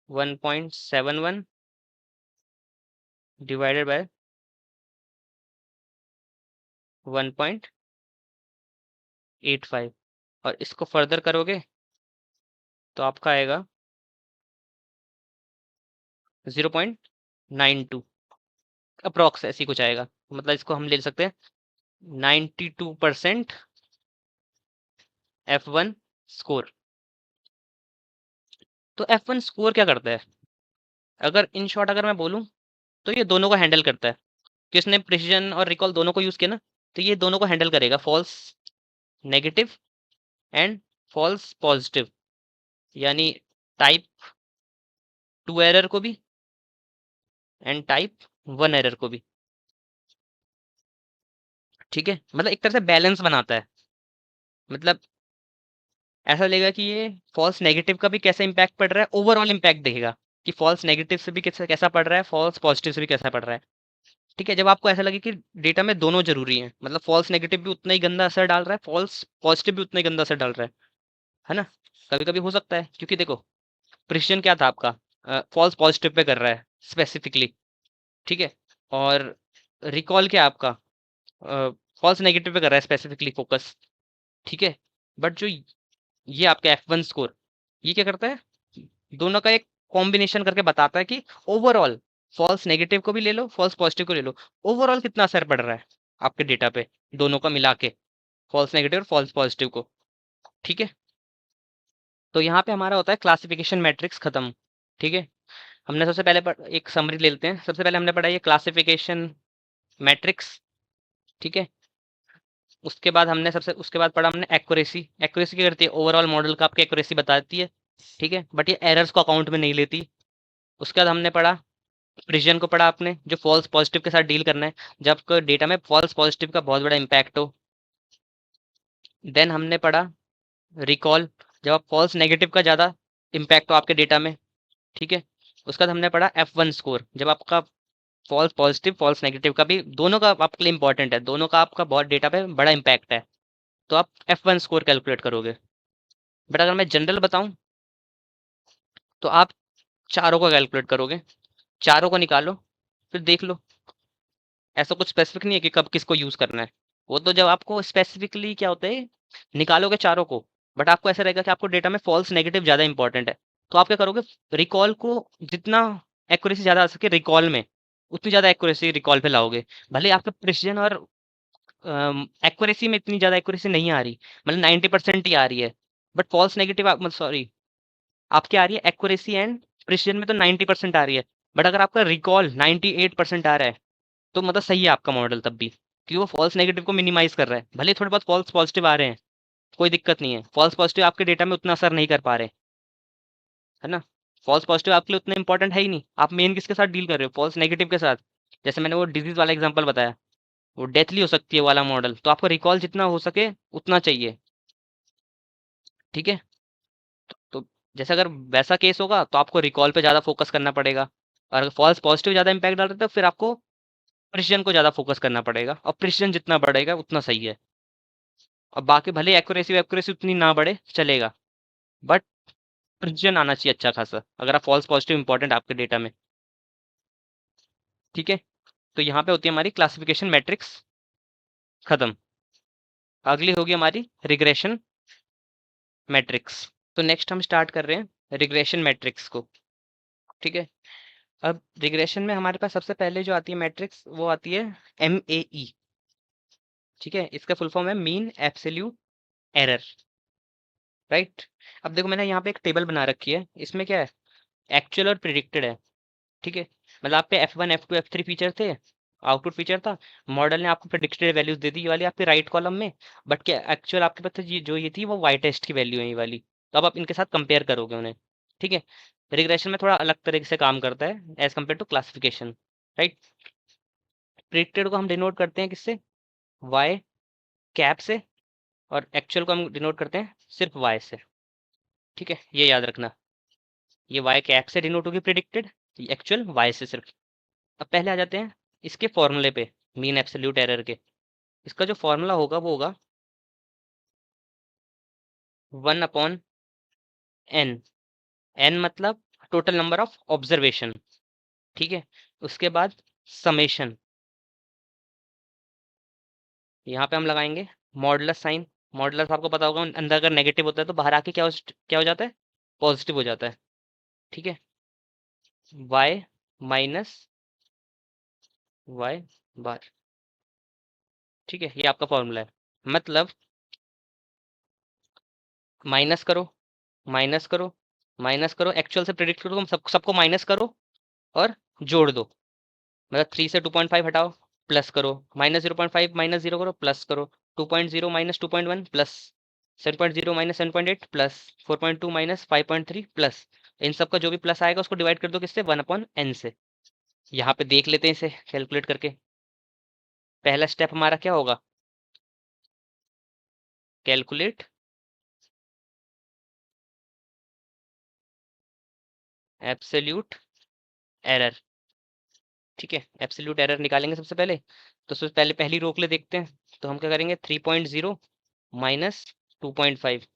1.71 डिवाइडेड बाय 1.85, और इसको फर्दर करोगे तो आपका आएगा 0.92 अप्रॉक्स, ऐसी कुछ आएगा। मतलब इसको हम ले सकते हैं 92% F1 स्कोर। तो F1 स्कोर क्या करता है, अगर इन शॉर्ट अगर मैं बोलूं तो ये दोनों को हैंडल करता है। किसने प्रिसिजन और रिकॉल दोनों को यूज किया ना, तो ये दोनों को हैंडल करेगा, false negative and false positive, यानी टाइप 2 एरर को भी एंड टाइप 1 एरर को भी। ठीक है, मतलब एक तरह से बैलेंस बनाता है। मतलब ऐसा लगेगा कि ये फॉल्स नेगेटिव का भी कैसा इंपैक्ट पड़ रहा है, ओवरऑल इंपैक्ट देखेगा कि फॉल्स नेगेटिव से भी कैसा कैसा पड़ रहा है, फॉल्स पॉजिटिव से भी कैसा पड़ रहा है। ठीक है, जब आपको ऐसा लगे कि डेटा में दोनों जरूरी हैं, मतलब फॉल्स नेगेटिव भी उतना ही गंदा असर डाल रहा है, फॉल्स पॉजिटिव भी उतना ही गंदा असर डाल रहा है ना। कभी कभी हो सकता है, क्योंकि देखो प्रिसिजन क्या था आपका, फॉल्स पॉजिटिव पे कर रहा है स्पेसिफिकली। ठीक है। और रिकॉल क्या है आपका, फॉल्स नेगेटिव पे कर रहा है स्पेसिफिकली फोकस। ठीक है। बट जो ये आपका F1 स्कोर, ये क्या करता है, दोनों का एक कॉम्बिनेशन करके बताता है कि ओवरऑल फॉल्स नेगेटिव को भी ले लो, फॉल्स पॉजिटिव को ले लो, ओवरऑल कितना असर पड़ रहा है आपके डेटा पे, दोनों का मिला के, फॉल्स नेगेटिव और फॉल्स पॉजिटिव को। ठीक है। तो यहाँ पे हमारा होता है क्लासिफिकेशन मैट्रिक्स खत्म। ठीक है। हमने सबसे पहले एक समरी ले लेते हैं। सबसे पहले हमने पढ़ा ये क्लासिफिकेशन मैट्रिक्स। ठीक है। उसके बाद पढ़ा हमने एक्यूरेसी। एक्यूरेसी क्या करती है, ओवरऑल मॉडल का आपकी एक्यूरेसी बताती है। ठीक है, बट ये एरर्स को अकाउंट में नहीं लेती। उसके बाद हमने पढ़ा प्रिसिजन को, पढ़ा आपने, जो फॉल्स पॉजिटिव के साथ डील करना है जब डेटा में फॉल्स पॉजिटिव का बहुत बड़ा इंपैक्ट हो। देन हमने पढ़ा रिकॉल, जब आप फॉल्स नेगेटिव का ज़्यादा इम्पैक्ट हो आपके डेटा में। ठीक है। उसके बाद हमने पढ़ा F1 स्कोर, जब आपका फॉल्स पॉजिटिव फॉल्स नेगेटिव का भी दोनों का आपके लिए इंपॉर्टेंट है, दोनों का आपका बहुत डेटा पे बड़ा इंपैक्ट है, तो आप F1 स्कोर कैलकुलेट करोगे। बट अगर मैं जनरल बताऊं तो आप चारों को कैलकुलेट करोगे, चारों को निकालो, फिर देख लो। ऐसा कुछ स्पेसिफिक नहीं है कि कब किसको यूज करना है। वो तो जब आपको स्पेसिफिकली क्या होता है, निकालोगे चारों को, बट आपको ऐसा रहेगा कि आपको डेटा में फॉल्स नेगेटिव ज्यादा इंपॉर्टेंट है, तो आप क्या करोगे, रिकॉल को जितना एक्यूरेसी ज़्यादा आ सके रिकॉल में, उतनी ज़्यादा एक्यूरेसी रिकॉल पे लाओगे। भले आपका प्रिसिजन और एक्यूरेसी में इतनी ज़्यादा एक्यूरेसी नहीं आ रही, मतलब 90% ही आ रही है, बट फॉल्स नेगेटिव मतलब सॉरी, आपकी आ रही है एक्यूरेसी एंड प्रिसिजन में तो 90% आ रही है, बट अगर आपका रिकॉल 98% आ रहा है तो मतलब सही है आपका मॉडल तब भी, क्योंकि वो फॉल्स नेगेटिव को मिनिमाइज कर रहा है। भले थोड़े बहुत फॉल्स पॉजिटिव आ रहे हैं, कोई दिक्कत नहीं है, फॉल्स पॉजिटिव आपके डेटा में उतना असर नहीं कर पा रहे, है ना। फॉल्स पॉजिटिव आपके लिए उतना इंपॉर्टेंट है ही नहीं, आप मेन किसके साथ डील कर रहे हो, फॉल्स नेगेटिव के साथ। जैसे मैंने वो डिजीज वाला एग्जांपल बताया, वो डेथली हो सकती है वाला मॉडल, तो आपको रिकॉल जितना हो सके उतना चाहिए, ठीक है। तो जैसे अगर वैसा केस होगा तो आपको रिकॉल पे ज़्यादा फोकस करना पड़ेगा, और अगर फॉल्स पॉजिटिव ज़्यादा इंपैक्ट डाल रहे तो फिर आपको प्रिसिजन को ज़्यादा फोकस करना पड़ेगा, और प्रिसिजन जितना बढ़ेगा उतना सही है। और बाकी भले एक्यूरेसी एक्यूरेसी उतनी ना बढ़े चलेगा, बट प्रिसिजन आना चाहिए अच्छा खासा, अगर आप फॉल्स पॉजिटिव इंपॉर्टेंट आपके डेटा में, ठीक है। तो यहाँ पे होती है हमारी क्लासिफिकेशन मैट्रिक्स खत्म। अगली होगी हमारी रिग्रेशन मैट्रिक्स। तो नेक्स्ट हम स्टार्ट कर रहे हैं रिग्रेशन मैट्रिक्स को, ठीक है। अब रिग्रेशन में हमारे पास सबसे पहले जो आती है मैट्रिक्स वो आती है MAE, ठीक है। इसका फुल फॉर्म है मीन एब्सोल्यूट एरर, राइट। अब देखो मैंने यहाँ पे एक टेबल बना रखी है, इसमें क्या है, एक्चुअल और प्रिडिक्टेड है, ठीक है। मतलब आप पे F1 F2 F3 फीचर थे, आउटपुट फीचर था, मॉडल ने आपको प्रिडिक्टेड वैल्यूज दे दी, ये वाली आपके राइट कॉलम में, बट क्या एक्चुअल आपके पास जो ये थी वो वाई टेस्ट की वैल्यू है ये वाली, तो अब आप इनके साथ कंपेयर करोगे उन्हें, ठीक है। रिग्रेशन में थोड़ा अलग तरीके से काम करता है as compare to classification, right. Predicted को हम डिनोट करते हैं किससे, वाई कैप से, और एक्चुअल को हम डिनोट करते हैं सिर्फ वाई से, ठीक है, ये याद रखना। ये वाई कैप से डिनोट होगी प्रिडिक्टेड, एक्चुअल वाई से सिर्फ। अब पहले आ जाते हैं इसके फॉर्मूले पे, मीन एब्सोल्यूट एरर के। इसका जो फॉर्मूला होगा वो होगा 1/n, n मतलब टोटल नंबर ऑफ ऑब्जर्वेशन, ठीक है। उसके बाद समेशन, यहाँ पे हम लगाएंगे मॉडुलस साइन। मॉडुलस आपको पता होगा अंदर अगर नेगेटिव होता है तो बाहर आके क्या हो जाता है, पॉजिटिव हो जाता है, ठीक है। y माइनस y बार, ठीक है, ये आपका फॉर्मूला है। मतलब माइनस करो, माइनस करो, माइनस करो, एक्चुअल से प्रेडिक्ट करो, तुम सबको माइनस करो और जोड़ दो। मतलब 3 से 2.5 हटाओ, प्लस करो, -0.5 -0 करो, प्लस करो, 2.0 -2.1 प्लस, 7.0 -7.8 प्लस, 4.2 -5.3 प्लस। इन सब का जो भी प्लस आएगा उसको डिवाइड कर दो किससे, 1/n से। यहाँ पे देख लेते हैं इसे कैलकुलेट करके। पहला स्टेप हमारा क्या होगा, कैलकुलेट एब्सोल्यूट एरर, ठीक है। एब्सोल्यूट एरर निकालेंगे सबसे पहले, तो सबसे पहले पहली रो के लिए देखते हैं। तो हम क्या करेंगे, 3.0 -2.5,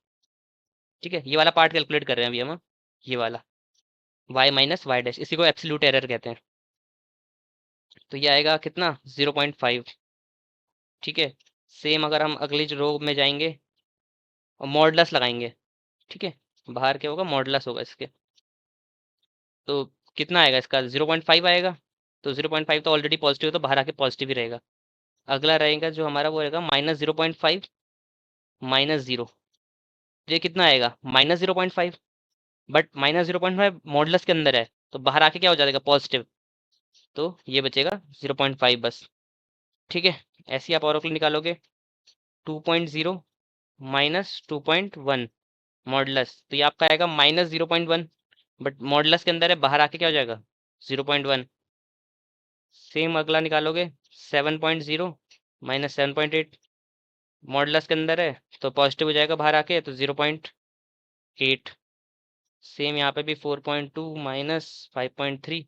ठीक है। ये वाला पार्ट कैलकुलेट कर रहे हैं अभी हम, ये वाला y माइनस वाई डैश, इसी को एब्सोल्यूट एरर कहते हैं। तो ये आएगा कितना, 0.5, ठीक है। सेम अगर हम अगली रो में जाएंगे और मॉडुलस लगाएंगे, ठीक है, बाहर क्या होगा, मॉडुलस होगा इसके, तो कितना आएगा इसका, 0.5 आएगा। तो 0.5 तो ऑलरेडी पॉजिटिव है तो बाहर आके पॉजिटिव ही रहेगा। अगला रहेगा जो हमारा वो रहेगा -0.5 -0, ये कितना आएगा, -0.5, बट -0.5 मॉडुलस के अंदर है तो बाहर आके क्या हो जाएगा, पॉजिटिव, तो ये बचेगा 0.5 बस, ठीक है। ऐसे ही आप और निकालोगे, 2.0 -2.1 मॉडुलस, तो ये आपका आएगा -0.1, बट मॉडुलस के अंदर है, बाहर आके क्या हो जाएगा, 0.1। सेम अगला निकालोगे, 7.0 -7.8, मॉडुलस के अंदर है तो पॉजिटिव हो जाएगा, बाहर आके तो 0.8। सेम यहाँ पे भी 4.2 -5.3,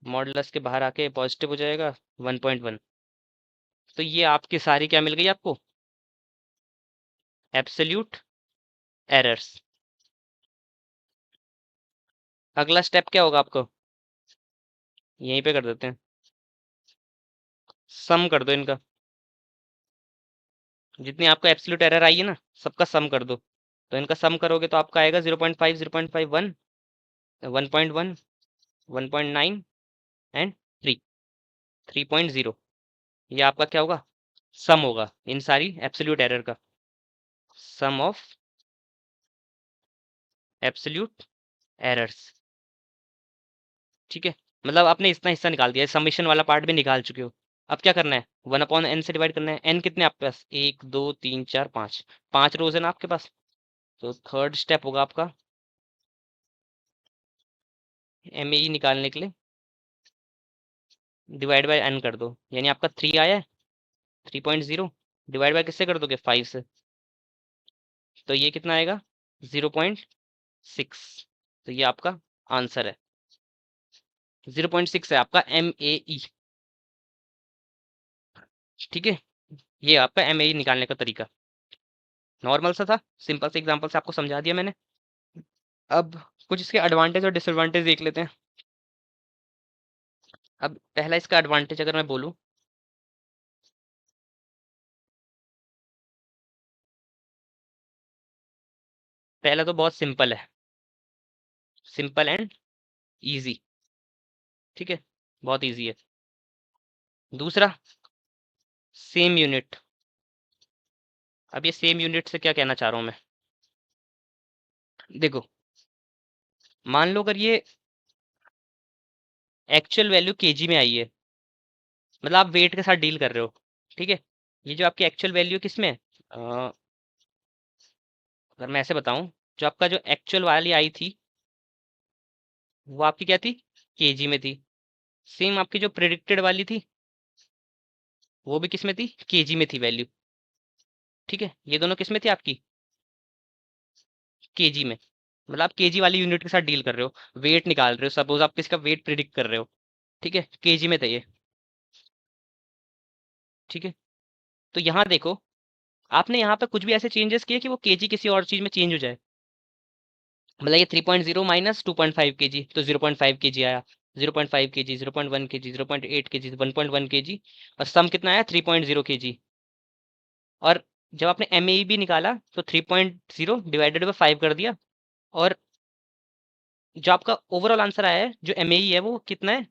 मॉडुलस के बाहर आके पॉजिटिव हो जाएगा 1.1। तो ये आपकी सारी क्या मिल गई आपको, एब्सोल्यूट एरर्स। अगला स्टेप क्या होगा आपको, यहीं पे कर देते हैं, सम कर दो इनका, जितनी आपको एब्सोल्यूट एरर आई है ना सबका सम कर दो। तो इनका सम करोगे तो आपका आएगा 0.5 0.5 1, 1.1, 1.9 एंड 3, 3.0। ये आपका क्या होगा? सम होगा इन सारी एब्सोल्यूट एरर का, सम ऑफ एब्सोल्यूट एरर्स। ठीक है, मतलब आपने इतना हिस्सा निकाल दिया, समेशन वाला पार्ट भी निकाल चुके हो। अब क्या करना है? 1/n से डिवाइड करना है। n कितने आपके पास? 1 2 3 4 5, 5 रोज है ना आपके पास। तो थर्ड स्टेप होगा आपका एम निकालने के लिए डिवाइड बाय n कर दो, यानी आपका 3 आया है, 3.0 डिवाइड बाय किससे कर दोगे? 5 से, तो ये कितना आएगा? 0.6। तो ये आपका आंसर है, 0.6 है आपका MAE। ठीक है, ये आपका MAE निकालने का तरीका नॉर्मल सा था, सिंपल से एग्जांपल से आपको समझा दिया मैंने। अब कुछ इसके एडवांटेज और डिसएडवांटेज देख लेते हैं। अब पहला इसका एडवांटेज अगर मैं बोलूं, पहला तो बहुत सिंपल है, सिंपल एंड इजी। ठीक है, बहुत इजी है। दूसरा, सेम यूनिट। अब ये सेम यूनिट से क्या कहना चाह रहा हूं मैं, देखो, मान लो अगर ये एक्चुअल वैल्यू केजी में आई है, मतलब आप वेट के साथ डील कर रहे हो। ठीक है, ये जो आपकी एक्चुअल वैल्यू किस में है? अगर मैं ऐसे बताऊं, जो आपका जो एक्चुअल वाली आई थी वो आपकी क्या थी? केजी में थी। सेम आपकी जो प्रिडिक्टेड वाली थी वो भी किस में थी? केजी में थी वैल्यू। ठीक है, ये दोनों किस में थी आपकी? केजी में। मतलब आप केजी वाली यूनिट के साथ डील कर रहे हो, वेट निकाल रहे हो, सपोज आप किसका वेट प्रिडिक्ट कर रहे हो। ठीक है, केजी में था ये। ठीक है, तो यहाँ देखो, आपने यहाँ पे कुछ भी ऐसे चेंजेस किए कि वो केजी किसी और चीज में चेंज हो जाए। मतलब ये 3.0 माइनस 2.5 केजी, तो 0.5 केजी आया। 0.5 केजी, 0.1 केजी, 0.8 केजी, 1.1 केजी, और सम कितना आया? 3.0 केजी। और जब आपने एम भी निकाला तो 3.0 डिवाइडेड बाई 5 कर दिया, और जो आपका ओवरऑल आंसर आया है जो एम है वो कितना है?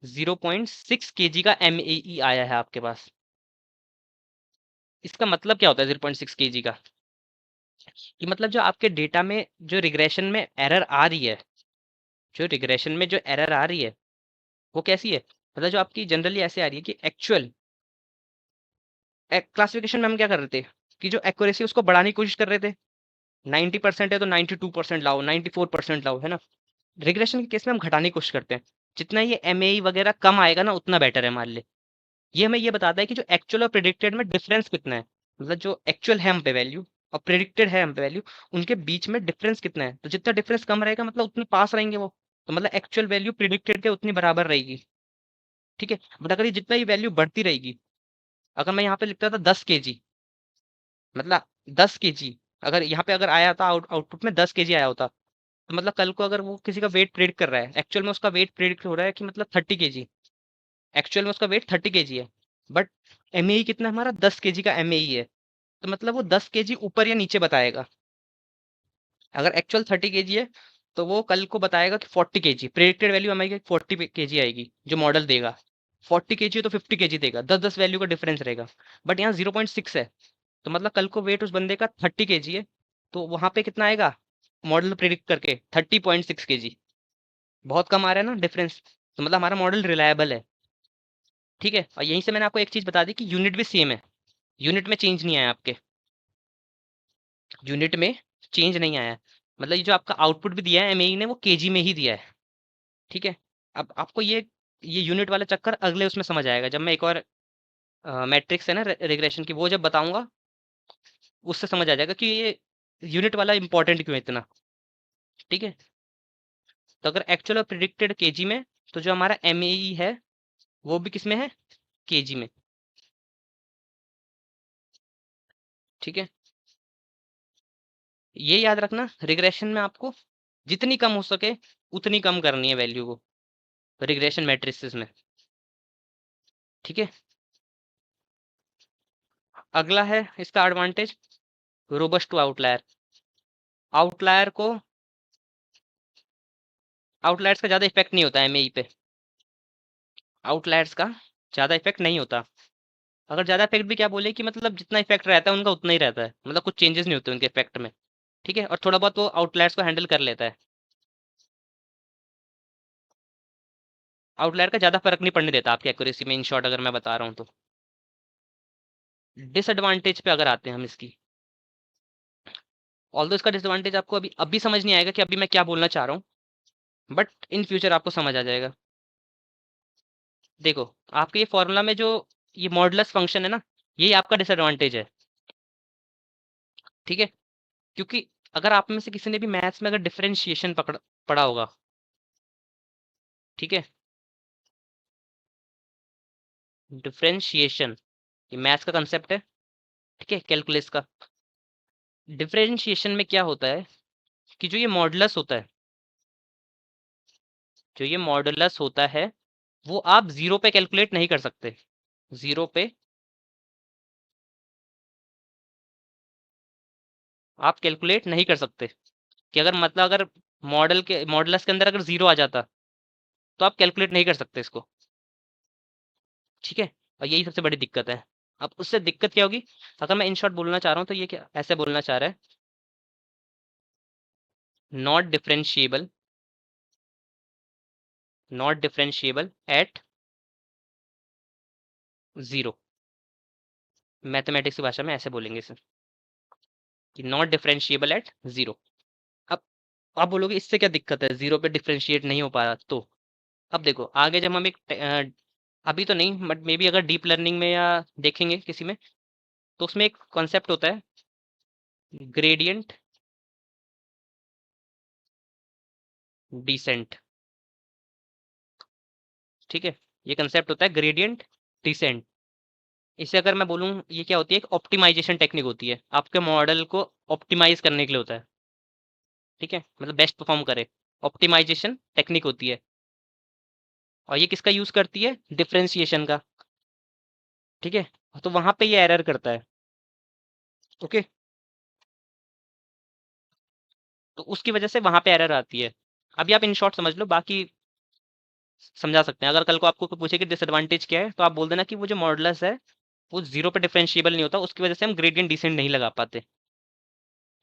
0.6 केजी का एम आया है आपके पास। इसका मतलब क्या होता है 0.6 केजी का? कि मतलब जो आपके डेटा में जो रिग्रेशन में एरर आ रही है, जो रिग्रेशन में जो एरर आ रही है वो कैसी है? मतलब जो आपकी जनरली ऐसे आ रही है कि एक्चुअल क्लासिफिकेशन में हम क्या कर रहे थे कि जो एक्यूरेसी उसको बढ़ाने की कोशिश कर रहे थे। 90% है तो 92% लाओ, 94% लाओ, है ना। रिग्रेशन के केस में हम घटाने की कोशिश करते हैं, जितना ये एम वगैरह कम आएगा ना उतना बेटर है हमारे लिए। ये हमें ये बताता है कि जो एक्चुअल और प्रिडिक्टेड में डिफरेंस कितना है, मतलब जो एक्चुअल है हम पे वैल्यू और प्रिडिक्टेड है हम पे वैल्यू, उनके बीच में डिफरेंस कितना है। तो जितना डिफरेंस कम रहेगा मतलब उतने पास रहेंगे वो, तो मतलब एक्चुअल वैल्यू प्रिडिक्टेड के उतनी बराबर रहेगी। ठीक है, बट अगर ये जितना ही वैल्यू बढ़ती रहेगी, अगर मैं यहाँ पे लिखता था 10 केजी, मतलब 10 केजी, अगर यहाँ पे अगर आया था आउटपुट में 10 केजी आया होता, तो मतलब कल को अगर वो किसी का वेट प्रेडिक्ट कर रहा है, एक्चुअल में उसका वेट प्रेडिक्ट हो रहा है कि मतलब 30 केजी, एक्चुअल में उसका वेट 30 केजी है, बट एम कितना है हमारा? 10 केजी का एम है, तो मतलब वो 10 केजी ऊपर या नीचे बताएगा। अगर एक्चुअल 30 केजी है तो वो कल को बताएगा कि 40 केजी, प्रेडिक्टेड वैल्यू हमारी 40 केजी आएगी जो मॉडल देगा। 40 केजी तो 50 केजी देगा, 10 10 वैल्यू का डिफरेंस रहेगा। बट यहाँ 0.6 है, तो मतलब कल को वेट उस बंदे का 30 केजी है, तो वहां पे कितना आएगा मॉडल प्रिडिक्ट करके? 30.6 केजी। बहुत कम आ रहा है ना डिफरेंस, तो मतलब हमारा मॉडल रिलायबल है। ठीक है, और यहीं से मैंने आपको एक चीज बता दी कि यूनिट भी सेम है, यूनिट में चेंज नहीं आया आपके, यूनिट में चेंज नहीं आया है। मतलब ये जो आपका आउटपुट भी दिया है एमएई ने वो केजी में ही दिया है। ठीक है, अब आपको ये यूनिट वाला चक्कर अगले उसमें समझ आएगा जब मैं एक और मैट्रिक्स है ना रिग्रेशन की वो जब बताऊंगा, उससे समझ आ जाएगा कि ये यूनिट वाला इंपॉर्टेंट क्यों है इतना। ठीक है, तो अगर एक्चुअल और प्रिडिक्टेड केजी में, तो जो हमारा एमएई है वो भी किसमें है? केजी में। ठीक है, ये याद रखना, रिग्रेशन में आपको जितनी कम हो सके उतनी कम करनी है वैल्यू को, रिग्रेशन मैट्रिसेस में। ठीक है, अगला है इसका advantage, robust to outlier. Outlier को आउटलायर्स का ज़्यादा इफेक्ट नहीं होता एमएई पे, आउटलायर्स का ज़्यादा इफेक्ट नहीं होता। अगर ज़्यादा इफेक्ट भी क्या बोले कि मतलब जितना इफेक्ट रहता है उनका उतना ही रहता है, मतलब कुछ चेंजेस नहीं होते उनके इफेक्ट में। ठीक है, और थोड़ा बहुत वो आउटलायर्स को हैंडल कर लेता है। आउटलायर का ज़्यादा फर्क नहीं पड़ने देता आपकी एक्यूरेसी में, इन शॉर्ट अगर मैं बता रहा हूँ तो। डिसएडवांटेज पे अगर आते हैं हम इसकी, ऑल्दो इसका डिसएडवांटेज आपको अभी अभी समझ नहीं आएगा कि अभी मैं क्या बोलना चाह रहा हूँ, बट इन फ्यूचर आपको समझ आ जाएगा। देखो, आपके ये फॉर्मूला में जो ये मॉडुलस फंक्शन है ना, यही आपका डिसएडवांटेज है। ठीक है, क्योंकि अगर आप में से किसी ने भी मैथ्स में अगर डिफरेंशिएशन पकड़ पढ़ा होगा, ठीक है, डिफरेंशिएशन ये मैथ्स का कंसेप्ट है, ठीक है, कैलकुलस का। डिफरेंशिएशन में क्या होता है कि जो ये मॉडुलस होता है, जो ये मॉडुलस होता है वो आप जीरो पे कैलकुलेट नहीं कर सकते। जीरो पे आप कैलकुलेट नहीं कर सकते कि अगर मतलब अगर मॉडुलस के अंदर अगर जीरो आ जाता तो आप कैलकुलेट नहीं कर सकते इसको। ठीक है, और यही सबसे बड़ी दिक्कत है। अब उससे दिक्कत क्या होगी, अगर मैं इन शॉर्ट बोलना चाह रहा हूँ तो ये क्या ऐसे बोलना चाह रहा है, not differentiable, not differentiable at zero. Mathematics की भाषा में ऐसे बोलेंगे इसे कि नॉट डिफरेंशिएबल एट जीरो। अब आप बोलोगे इससे क्या दिक्कत है, जीरो पे डिफरेंशिएट नहीं हो पा रहा तो। अब देखो आगे जब हम अभी तो नहीं बट मे बी अगर डीप लर्निंग में या देखेंगे किसी में, तो उसमें एक कॉन्सेप्ट होता है ग्रेडियंट डिसेंट। ठीक है, ये कंसेप्ट होता है ग्रेडियंट डिसेंट। इसे अगर मैं बोलूँ, ये क्या होती है, एक ऑप्टिमाइजेशन टेक्निक होती है, आपके मॉडल को ऑप्टिमाइज करने के लिए होता है। ठीक है, मतलब बेस्ट परफॉर्म करे, ऑप्टिमाइजेशन टेक्निक होती है। और ये किसका यूज करती है, डिफरेंशिएशन का। ठीक है, तो वहां पे ये एरर करता है। ओके, तो उसकी वजह से वहां पे एरर आती है। अभी आप इन शॉर्ट समझ लो, बाकी समझा सकते हैं। अगर कल को आपको कोई पूछे कि डिसएडवांटेज क्या है, तो आप बोल देना कि वो जो मॉडुलस है वो जीरो पे डिफरेंशिएबल नहीं होता, उसकी वजह से हम ग्रेडियंट डिसेंट नहीं लगा पाते।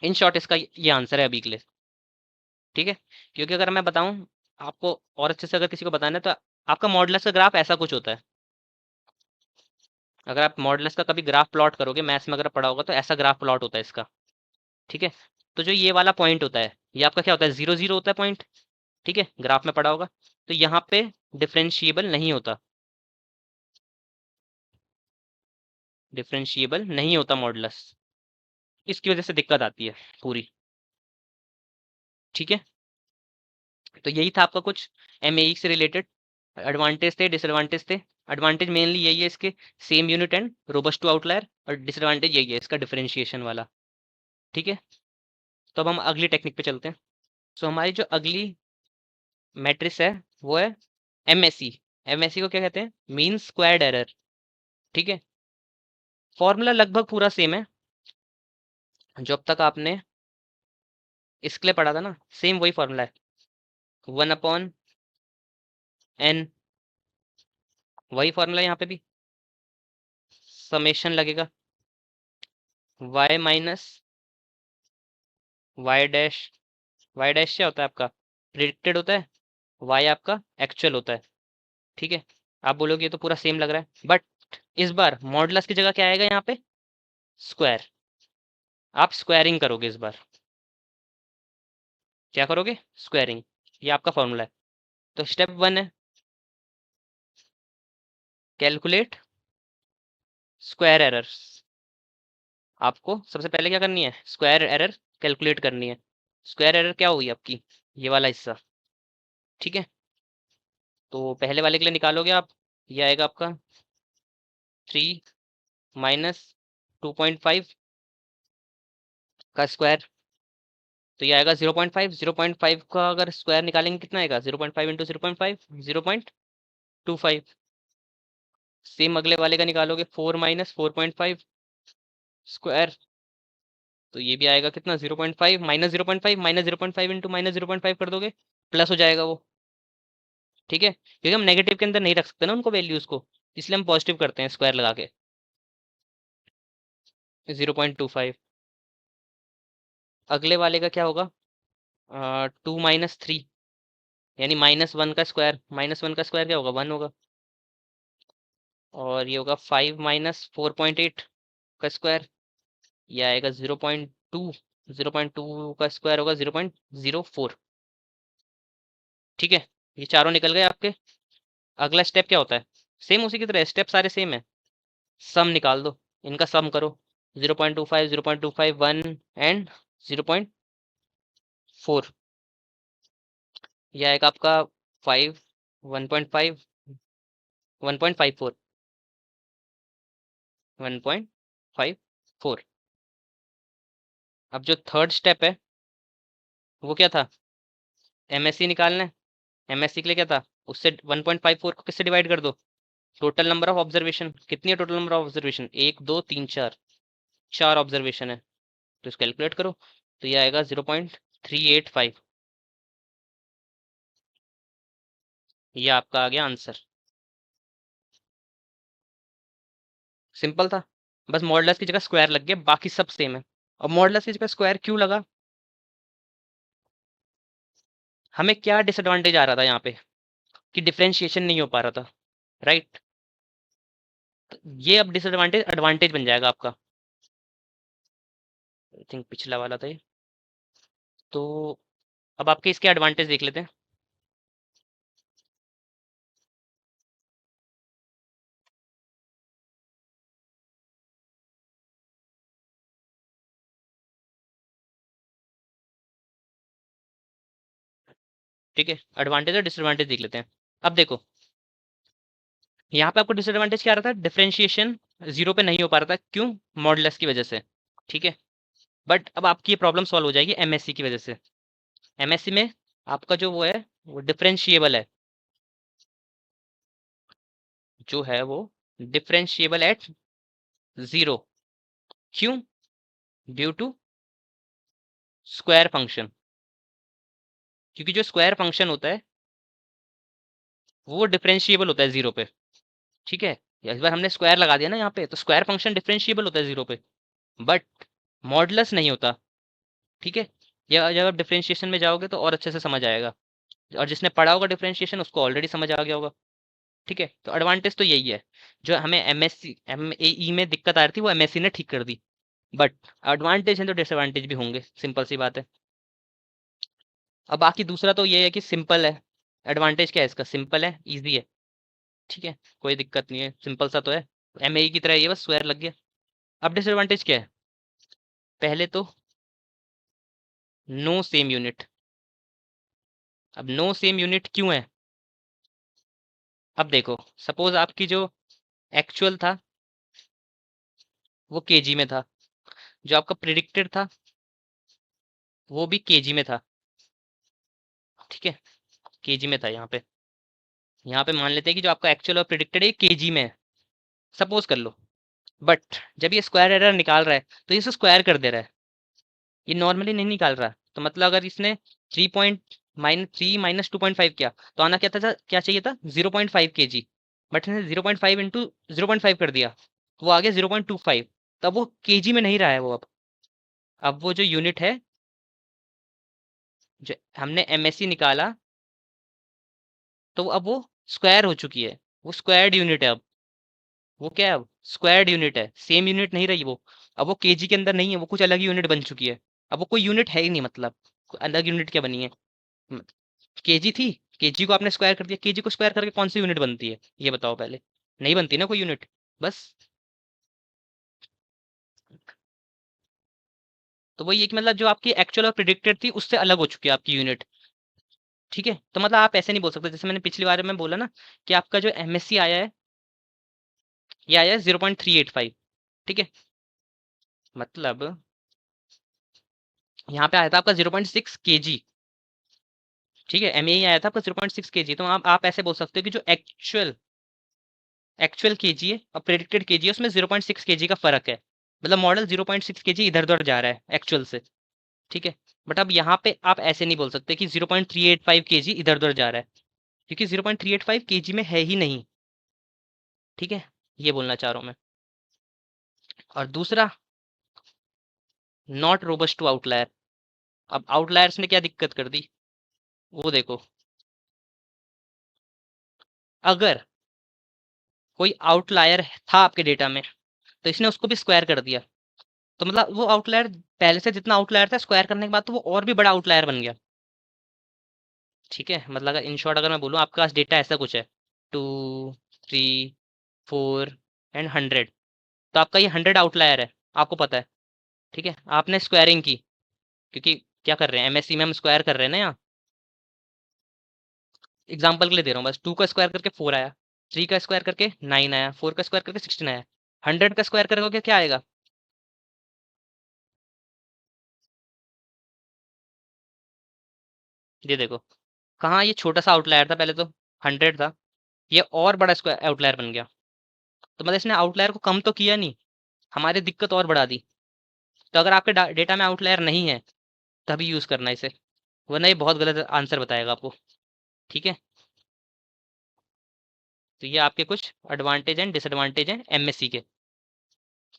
इन शॉर्ट इसका ये आंसर है अभी के लिए। ठीक है, क्योंकि अगर मैं बताऊं आपको और अच्छे से अगर किसी को बताना है, तो आपका मॉडुलस का ग्राफ ऐसा कुछ होता है। अगर आप मॉडुलस का कभी ग्राफ प्लॉट करोगे, मैथ्स में अगर पढ़ा होगा, तो ऐसा ग्राफ प्लॉट होता है इसका। ठीक है, तो जो ये वाला पॉइंट होता है, ये आपका क्या होता है, जीरो जीरो होता है पॉइंट। ठीक है, ग्राफ में पढ़ा होगा। तो यहाँ पे डिफरेंशिएबल नहीं होता, डिफरेंशिएबल नहीं होता मॉडुलस। इसकी वजह से दिक्कत आती है पूरी। ठीक है, तो यही था आपका कुछ एमएई से रिलेटेड एडवांटेज थे, डिसएडवांटेज थे। एडवांटेज मेनली यही है इसके, same unit and robust to outlier, और डिसएडवांटेज यही है इसका, डिफरेंशिएशन वाला। ठीक है, तो अब हम अगली टेक्निक पे चलते हैं। सो हमारी जो अगली मैट्रिक्स है वो है एमएसई। एमएसई को क्या कहते हैं, मीन स्क्वायर्ड एरर। ठीक है, फॉर्मूला लगभग पूरा सेम है जो अब तक आपने इसके लिए पढ़ा था ना, सेम वही फॉर्मूला है, 1/n। वही फॉर्मूला यहाँ पे भी, समेशन लगेगा y minus Y dash. Y dash क्या होता है आपका, प्रिडिक्टेड होता है, y आपका एक्चुअल होता है। ठीक है, आप बोलोगे ये तो पूरा सेम लग रहा है, बट इस बार मॉडुलस की जगह क्या आएगा यहाँ पे, स्क्वायर। आप स्क्वायरिंग करोगे इस बार, क्या करोगे, स्क्वायरिंग। ये आपका फॉर्मूला है। तो स्टेप वन है कैलकुलेट स्क्वायर एरर्स। आपको सबसे पहले क्या करनी है, स्क्वायर एरर कैलकुलेट करनी है। स्क्वायर एरर क्या होगी आपकी, ये वाला हिस्सा। ठीक है, तो पहले वाले के लिए निकालोगे आप, ये आएगा आपका 3 - 2.5 का स्क्वायर। तो ये आएगा 0.5। 0.5 का अगर स्क्वायर निकालेंगे कितना आएगा, 0.5 इंटू 0.5, 0.25। सेम अगले वाले का निकालोगे, 4 - 4.5 स्क्वायर। तो ये भी आएगा कितना, 0.5 - 0.5 -0.5 इंटू -0.5 कर दोगे प्लस हो जाएगा वो। ठीक है, क्योंकि हम नेगेटिव के अंदर नहीं रख सकते ना उनको वैल्यूज को, इसलिए हम पॉजिटिव करते हैं स्क्वायर लगा के। 0.25। अगले वाले का क्या होगा? 2 - 3, यानी -1 का स्क्वायर। -1 का स्क्वायर क्या होगा? 1 होगा। और ये होगा 5 - 4.8 का स्क्वायर, ये आएगा 0.2। 0.2 का स्क्वायर होगा 0.04। ठीक है, ये चारों निकल गए आपके। अगला स्टेप क्या होता है? सेम उसी की तरह, स्टेप सारे सेम है। सम निकाल दो, इनका सम करो। 0.25, 0.25, 1 एंड 0.4। ये आएगा आपका 5, 1.5, 1.54, 1.54। अब जो थर्ड स्टेप है वो क्या था? एमएससी निकालना है। एमएससी के लिए क्या था? उससे 1.54 को किससे डिवाइड कर दो? Total number of observation. कितनी है total number of observation? 1, 2, 3, 4। 4 observation है, तो इसको कैलकुलेट करो। तो ये आएगा 0.385। ये आपका आ गया आंसर। सिंपल था, बस मॉडुलस की जगह स्क्वायर लग गया, बाकी सब सेम है। और मॉडुलस की जगह स्क्वायर क्यों लगा? हमें क्या डिसएडवांटेज आ रहा था यहाँ पे? कि डिफरेंशिएशन नहीं हो पा रहा था, राइट? तो ये अब डिसएडवांटेज एडवांटेज बन जाएगा आपका। आई थिंक पिछला वाला था ये। तो अब आपके इसके एडवांटेज देख लेते हैं। ठीक है, एडवांटेज और डिसएडवांटेज देख लेते हैं। अब देखो, यहाँ पे आपको डिसएडवांटेज क्या आ रहा था? डिफरेंशिएशन जीरो पे नहीं हो पा रहा था, क्यों? मॉडुलस की वजह से। ठीक है, बट अब आपकी ये प्रॉब्लम सॉल्व हो जाएगी एमएससी की वजह से। एमएससी में आपका जो वो है वो डिफरेंशिएबल है, जो है वो डिफरेंशिएबल एट जीरो। क्यों? Due to square function. क्योंकि जो स्क्वायर फंक्शन होता है वो डिफरेंशिएबल होता है जीरो पे। ठीक है, इस बार हमने स्क्वायर लगा दिया ना यहाँ पे, तो स्क्वायर फंक्शन डिफरेंशिएबल होता है जीरो पे, बट मॉडुलस नहीं होता। ठीक है, या जब आप डिफरेंशिएशन में जाओगे तो और अच्छे से समझ आएगा, और जिसने पढ़ा होगा डिफरेंशिएशन उसको ऑलरेडी समझ आ गया होगा। ठीक है, तो एडवांटेज तो यही है, जो हमें एमएससी एमएई में दिक्कत आ रही थी वो एमएससी ने ठीक कर दी। बट एडवांटेज है तो डिसएडवांटेज भी होंगे, सिंपल सी बात है। अब बाकी दूसरा तो ये है कि सिंपल है। एडवांटेज क्या है इसका? सिंपल है, इजी है। ठीक है, कोई दिक्कत नहीं है, सिंपल सा तो है। एमएई की तरह ये बस स्क्वायर लग गया। अब डिसएडवांटेज क्या है? पहले तो नो सेम यूनिट। अब नो सेम यूनिट क्यों है? अब देखो, सपोज आपकी जो एक्चुअल था वो केजी में था, जो आपका प्रिडिक्टेड था वो भी केजी में था। ठीक है, केजी में था यहाँ पे। यहाँ पे मान लेते हैं कि जो आपका एक्चुअल और प्रिडिक्टेड है केजी में है, सपोज कर लो। बट जब ये स्क्वायर एरर निकाल रहा है तो ये स्क्वायर कर दे रहा है, ये नॉर्मली नहीं निकाल रहा। तो मतलब अगर इसने 3 - 2.5 किया तो आना क्या था? क्या चाहिए था? 0.5 kg। बट इसने 0.5 × 0.5 कर दिया, तो वो आ गया 0.25। तब वो केजी में नहीं रहा है वो। अब वो जो यूनिट है, जो हमने एमएससी निकाला, तो अब वो स्क्वायर हो चुकी है, वो स्क्वायर्ड यूनिट है अब। वो क्या है? अब स्क्वायर्ड यूनिट है, सेम यूनिट नहीं रही वो। अब वो केजी के अंदर नहीं है, वो कुछ अलग यूनिट बन चुकी है। अब वो कोई यूनिट है ही नहीं, मतलब कोई अलग यूनिट क्या बनी है? केजी थी, केजी को आपने स्क्वायर कर दिया, केजी को स्क्वायर करके कौन सी यूनिट बनती है ये बताओ पहले? नहीं बनती ना कोई यूनिट। बस, तो वही है कि मतलब जो आपकी एक्चुअल और प्रिडिक्टेड थी उससे अलग हो चुकी है आपकी यूनिट। ठीक है, तो मतलब आप ऐसे नहीं बोल सकते, जैसे मैंने पिछली बार में बोला ना कि आपका जो एमएससी आया है ये आया है 0.385। ठीक है, मतलब यहाँ पे आया था आपका 0.6 kg। ठीक है, एमए आया था आपका 0.6 kg। तो आप ऐसे बोल सकते हो कि जो एक्चुअल एक्चुअल केजी है और प्रेडिक्टेड केजी है उसमें 0.6 kg का फर्क है। मतलब मॉडल 0.6 kg इधर उधर जा रहा है एक्चुअल से। ठीक है, बट अब यहाँ पे आप ऐसे नहीं बोल सकते कि 0.385 kg इधर उधर जा रहा है, क्योंकि 0.385 kg में है ही नहीं। ठीक है, ये बोलना चाह रहा हूँ मैं। और दूसरा, नॉट रोबस्ट टू आउटलायर। अब आउटलायर्स ने क्या दिक्कत कर दी, वो देखो। अगर कोई आउटलायर था आपके डेटा में, तो इसने उसको भी स्क्वायर कर दिया, तो मतलब वो आउटलायर पहले से जितना आउटलायर था, स्क्वायर करने के बाद तो वो और भी बड़ा आउटलायर बन गया। ठीक है, मतलब अगर इन शॉर्ट अगर मैं बोलूँ, आपके पास डेटा ऐसा कुछ है, 2, 3, 4 एंड 100, तो आपका ये 100 आउटलायर है, आपको पता है। ठीक है, आपने स्क्वायरिंग की, क्योंकि क्या कर रहे हैं, एमएससी में हम स्क्वायर कर रहे हैं ना यहाँ। एग्जाम्पल के लिए दे रहा हूँ बस, 2 का स्क्वायर करके 4 आया, 3 का स्क्वायर करके 9 आया, 4 का स्क्वायर करके 16 आया। 100 का स्क्वायर करोगे क्या आएगा? ये देखो, कहाँ ये छोटा सा आउटलायर था, पहले तो 100 था, ये और बड़ा स्क्वायर आउटलायर बन गया। तो मतलब इसने आउटलायर को कम तो किया नहीं, हमारी दिक्कत और बढ़ा दी। तो अगर आपके डेटा में आउटलायर नहीं है, तभी यूज करना इसे, वरना ये बहुत गलत आंसर बताएगा आपको। ठीक है, तो ये आपके कुछ एडवांटेज एंड डिसएडवांटेज हैं एमएससी के।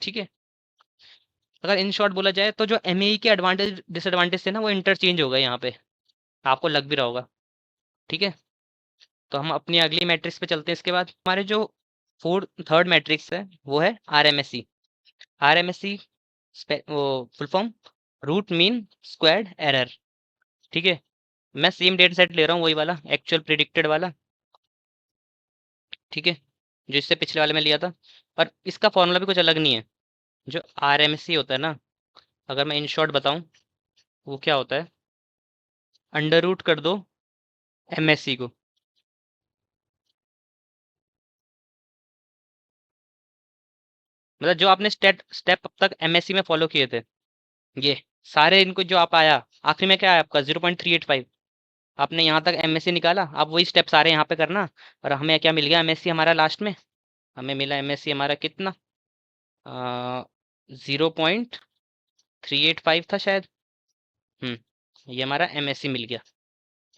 ठीक है, अगर इन शॉर्ट बोला जाए, तो जो एमएई के एडवांटेज डिसएडवांटेज थे ना, वो इंटरचेंज हो गए यहाँ पे, आपको लग भी रहा होगा। ठीक है, तो हम अपनी अगली मैट्रिक्स पे चलते हैं। इसके बाद हमारे जो थर्ड मैट्रिक्स है, वो है आरएमएससी। आरएमएससी वो full form, root mean squared error. ठीक है, मैं सेम डेटा सेट ले रहा हूँ, वही वाला एक्चुअल प्रिडिक्टेड वाला। ठीक है, जो इससे पिछले वाले में लिया था, पर इसका फॉर्मूला भी कुछ अलग नहीं है। जो आरएमएससी होता है ना, अगर मैं इन शॉर्ट बताऊं, वो क्या होता है, अंडर रूट कर दो एमएससी को। मतलब जो आपने स्टेप स्टेप अब तक एमएससी में फॉलो किए थे, ये सारे इनको जो आप आया, आखिरी में क्या है आपका 0.385, आपने यहाँ तक एमएससी निकाला, आप वही स्टेप सारे यहाँ पे करना। और हमें क्या मिल गया एमएससी हमारा लास्ट में, हमें मिला एमएससी हमारा कितना, 0.385 था शायद। ये हमारा एमएससी मिल गया।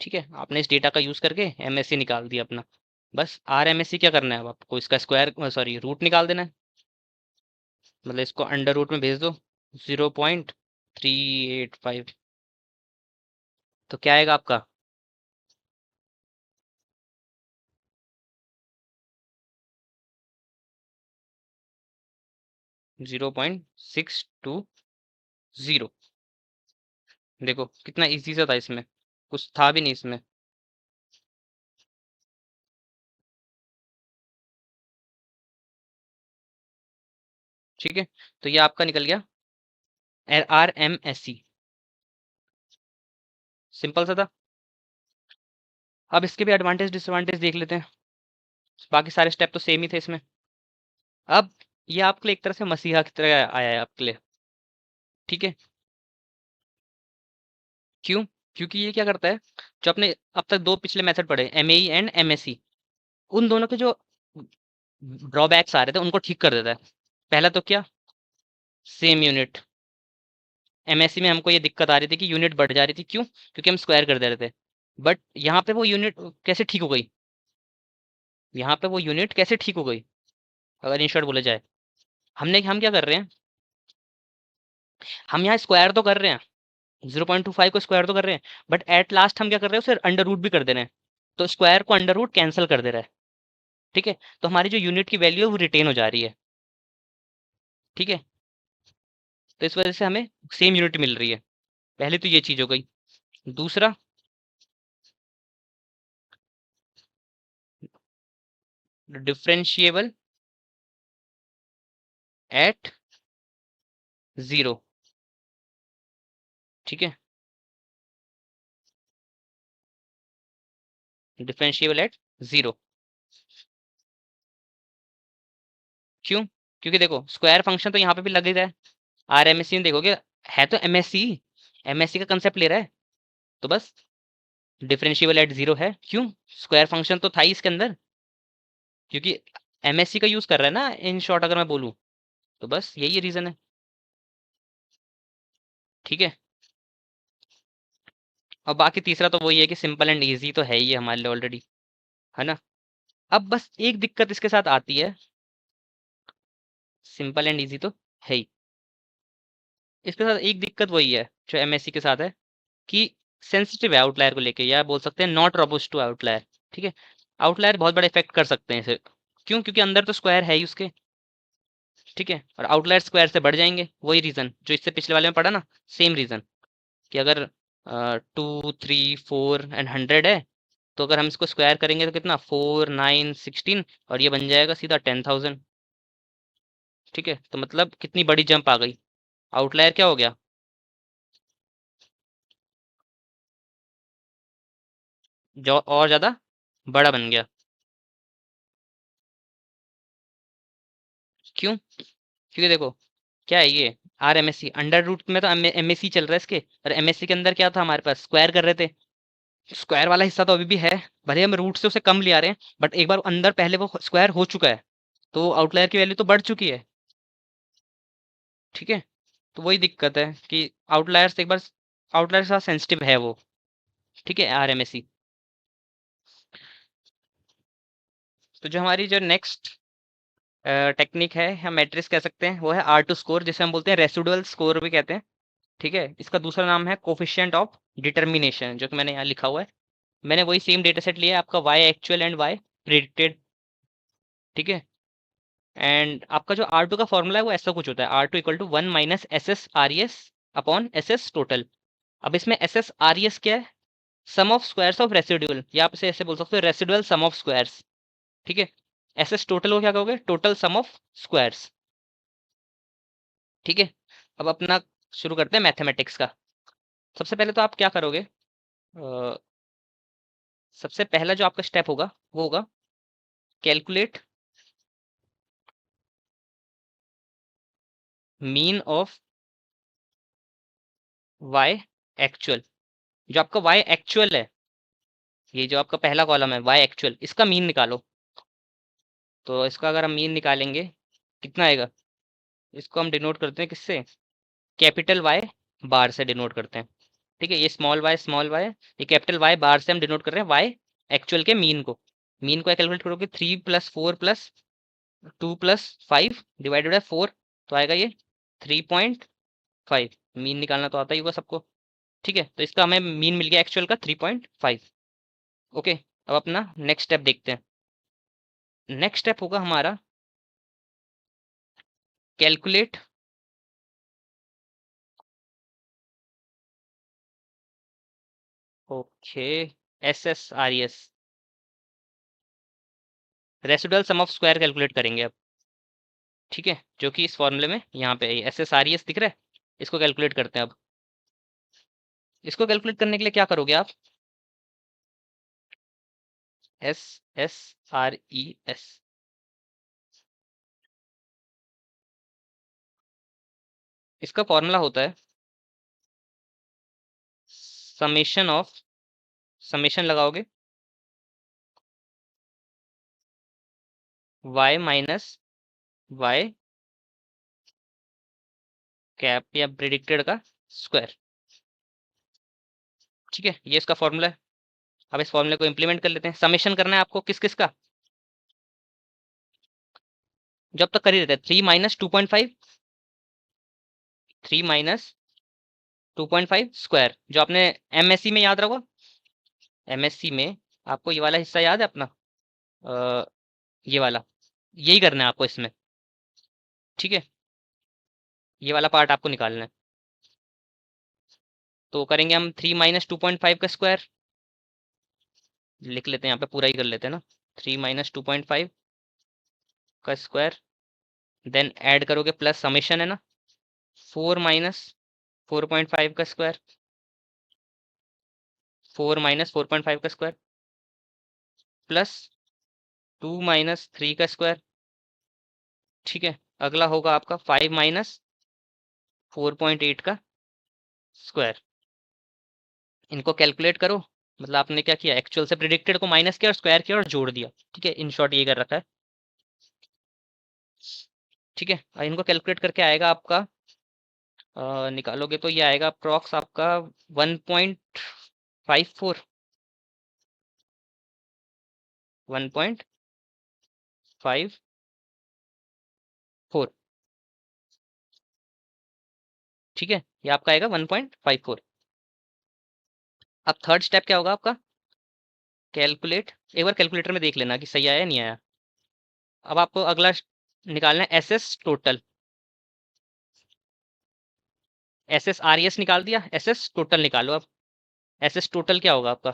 ठीक है, आपने इस डेटा का यूज करके एमएससी निकाल दिया अपना। बस आर एमएससी क्या करना है अब आपको, इसका स्क्वायर सॉरी रूट निकाल देना है। मतलब इसको अंडर रूट में भेज दो 0.385, तो क्या आएगा आपका, 0.620। देखो कितना इजी सा था, इसमें कुछ था भी नहीं इसमें। ठीक है, तो ये आपका निकल गया R M S E, simple सा था। अब इसके भी एडवांटेज डिसएडवांटेज देख लेते हैं, बाकी सारे स्टेप तो सेम ही थे इसमें। अब ये आपके लिए एक तरह से मसीहा की तरह आया है आपके लिए। ठीक है, क्यों? क्योंकि ये क्या करता है, जो अपने अब तक दो पिछले मेथड पढ़े, एमएई एंड एमएससी, उन दोनों के जो ड्रॉबैक्स आ रहे थे, उनको ठीक कर देता है। पहला तो क्या, सेम यूनिट। एमएससी में हमको ये दिक्कत आ रही थी कि यूनिट बढ़ जा रही थी, क्यों? क्योंकि हम स्क्वायर कर दे रहे थे। बट यहाँ पे वो यूनिट कैसे ठीक हो गई, यहाँ पे वो यूनिट कैसे ठीक हो गई, अगर इन शॉर्ट बोले जाए, हम क्या कर रहे हैं, हम यहाँ स्क्वायर तो कर रहे हैं, 0.25 को स्क्वायर तो कर रहे हैं, बट एट लास्ट हम क्या कर रहे हैं, उसे अंडर रूट भी कर दे रहे हैं। तो स्क्वायर को अंडर रूट कैंसिल कर दे रहा है। ठीक है, तो हमारी जो यूनिट की वैल्यू है वो रिटेन हो जा रही है। ठीक है, तो इस वजह से हमें सेम यूनिट मिल रही है। पहले तो ये चीज हो गई। दूसरा, डिफरेंशिएबल एट जीरो। ठीक है, डिफरेंशिएबल एट जीरो, क्यों? क्योंकि देखो स्क्वायर फंक्शन तो यहाँ पे भी लग ही रहा है, आर एमएससी में देखोगे, है तो एमएससी, एमएससी का कंसेप्ट ले रहा है, तो बस डिफरेंशिएबल एट जीरो है। क्यों? स्क्वायर फंक्शन तो था ही इसके अंदर, क्योंकि एमएससी का यूज कर रहा है ना, इन शॉर्ट अगर मैं बोलूँ, तो बस यही रीजन है। ठीक है, और बाकी तीसरा तो वही है कि सिंपल एंड ईजी तो है ही है हमारे लिए ऑलरेडी, है ना। अब बस एक दिक्कत इसके साथ आती है, सिंपल एंड ईजी तो है ही, इसके साथ एक दिक्कत वही है जो एमएससी के साथ है कि सेंसिटिव है आउटलायर को लेके, या बोल सकते हैं नॉट रोबस्ट टू आउटलायर। ठीक है, आउटलायर बहुत बड़ा इफेक्ट कर सकते हैं इसे। क्यों? क्योंकि अंदर तो स्क्वायर है ही उसके। ठीक है, और आउटलायर स्क्वायर से बढ़ जाएंगे, वही रीजन जो इससे पिछले वाले में पढ़ा ना, सेम रीजन कि अगर 2, 3, 4 एंड 100 है, तो अगर हम इसको स्क्वायर करेंगे तो कितना, 4, 9, 16, और ये बन जाएगा सीधा 10,000। ठीक है, तो मतलब कितनी बड़ी जंप आ गई, आउटलायर क्या हो गया, जो और ज्यादा बड़ा बन गया। क्यों? क्योंकि देखो क्या है ये, R M S E under root में तो एम एस सी चल रहा है इसके, और एम एस सी के अंदर क्या था हमारे पास, स्क्वायर कर रहे थे। स्क्वायर वाला हिस्सा तो अभी भी है, भले हम रूट से उसे कम ले आ रहे हैं, बट एक बार अंदर पहले वो स्क्वायर हो चुका है, तो आउटलायर की वैल्यू तो बढ़ चुकी है। ठीक है, तो वही दिक्कत है कि आउटलायर से एक बार, आउटलायर के साथ सेंसिटिव है वो। ठीक है, आर एम एस सी। तो जो हमारी जो नेक्स्ट टेक्निक है, हम मैट्रिक्स कह सकते हैं, वो है आर टू स्कोर, जिसे हम बोलते हैं रेसिडुअल स्कोर भी कहते हैं। ठीक है, इसका दूसरा नाम है कोफिशिएंट ऑफ डिटर्मिनेशन, जो कि मैंने यहाँ लिखा हुआ है। मैंने वही सेम डेटा सेट लिया है आपका, Y actual and Y predicted. ठीक है, एंड आपका जो आर टू का फॉर्मूला है वो ऐसा कुछ होता है, R2 = 1 - SS RES upon SS total. अब इसमें SS RES क्या है, सम ऑफ स्क्वायर्स ऑफ रेसिडुअल, या आप इसे ऐसे बोल सकते हो, रेसिडुअल सम ऑफ स्क्वायर्स। ठीक है, SS टोटल को क्या कहोगे, टोटल सम ऑफ स्क्वायर्स। ठीक है, अब अपना शुरू करते हैं मैथमेटिक्स का। सबसे पहले तो आप क्या करोगे, सबसे पहला जो आपका स्टेप होगा वो होगा calculate mean of Y actual. जो आपका वाई एक्चुअल है, ये जो आपका पहला कॉलम है वाई एक्चुअल, इसका मीन निकालो। तो इसका अगर हम मीन निकालेंगे कितना आएगा, इसको हम डिनोट करते हैं किससे, कैपिटल वाई बार से डिनोट करते हैं। ठीक है, ये स्मॉल वाई, ये कैपिटल वाई बार से हम डिनोट कर रहे हैं वाई एक्चुअल के मीन को। मीन को कैलकुलेट करोगे, 3 + 4 + 2 + 5 डिवाइडेड बाय 4, तो आएगा ये 3.5। मीन निकालना तो आता ही होगा सबको। ठीक है, तो इसका हमें मीन मिल गया एक्चुअल का 3.5। ओके, अब अपना नेक्स्ट स्टेप देखते हैं। नेक्स्ट स्टेप होगा हमारा calculate okay SSRES, residual sum of square calculate करेंगे अब। ठीक है, जो कि इस फॉर्मूले में यहाँ पे SSRES दिख रहा है, इसको कैलकुलेट करते हैं अब। इसको कैलकुलेट करने के लिए क्या करोगे आप, SSRES, इसका फॉर्मूला होता है समेशन ऑफ, समेशन लगाओगे y माइनस y कैप या प्रिडिक्टेड का स्क्वायर। ठीक है, ये इसका फॉर्मूला है। अब इस फॉर्मूले को इम्प्लीमेंट कर लेते हैं। समेशन करना है आपको किस किस का, जो अब तक कर ही रहते हैं, 3 - 2.5, 3 - 2.5 स्क्वायर, जो आपने एमएससी में याद रखो। एमएससी में आपको ये वाला हिस्सा याद है अपना, अ, ये वाला, यही करना है आपको इसमें। ठीक है, ये वाला पार्ट आपको निकालना है। तो करेंगे हम 3 - 2.5 का स्क्वायर, लिख लेते हैं यहाँ पे, पूरा ही कर लेते हैं ना, 3 - 2.5 का स्क्वायर, देन ऐड करोगे प्लस समेशन है ना, 4 - 4.5 का स्क्वायर, 4 - 4.5 का स्क्वायर, प्लस 2 - 3 का स्क्वायर। ठीक है, अगला होगा आपका 5 - 4.8 का स्क्वायर। इनको कैलकुलेट करो, मतलब आपने क्या किया, एक्चुअल से प्रिडिक्टेड को माइनस किया और स्क्वायर किया और जोड़ दिया। ठीक है, इन शॉर्ट ये कर रखा है। ठीक है, और इनको कैलकुलेट करके आएगा आपका, निकालोगे तो ये आएगा अप्रॉक्स आपका 1.5 54 1.54, ठीक है, ये आपका आएगा 1.54। अब थर्ड स्टेप क्या होगा आपका, कैलकुलेट, एक बार कैलकुलेटर में देख लेना कि सही आया नहीं आया। अब आपको अगला निकालना है S S total, S S R S निकाल दिया, एस एस टोटल निकालो। अब एस एस टोटल क्या होगा आपका,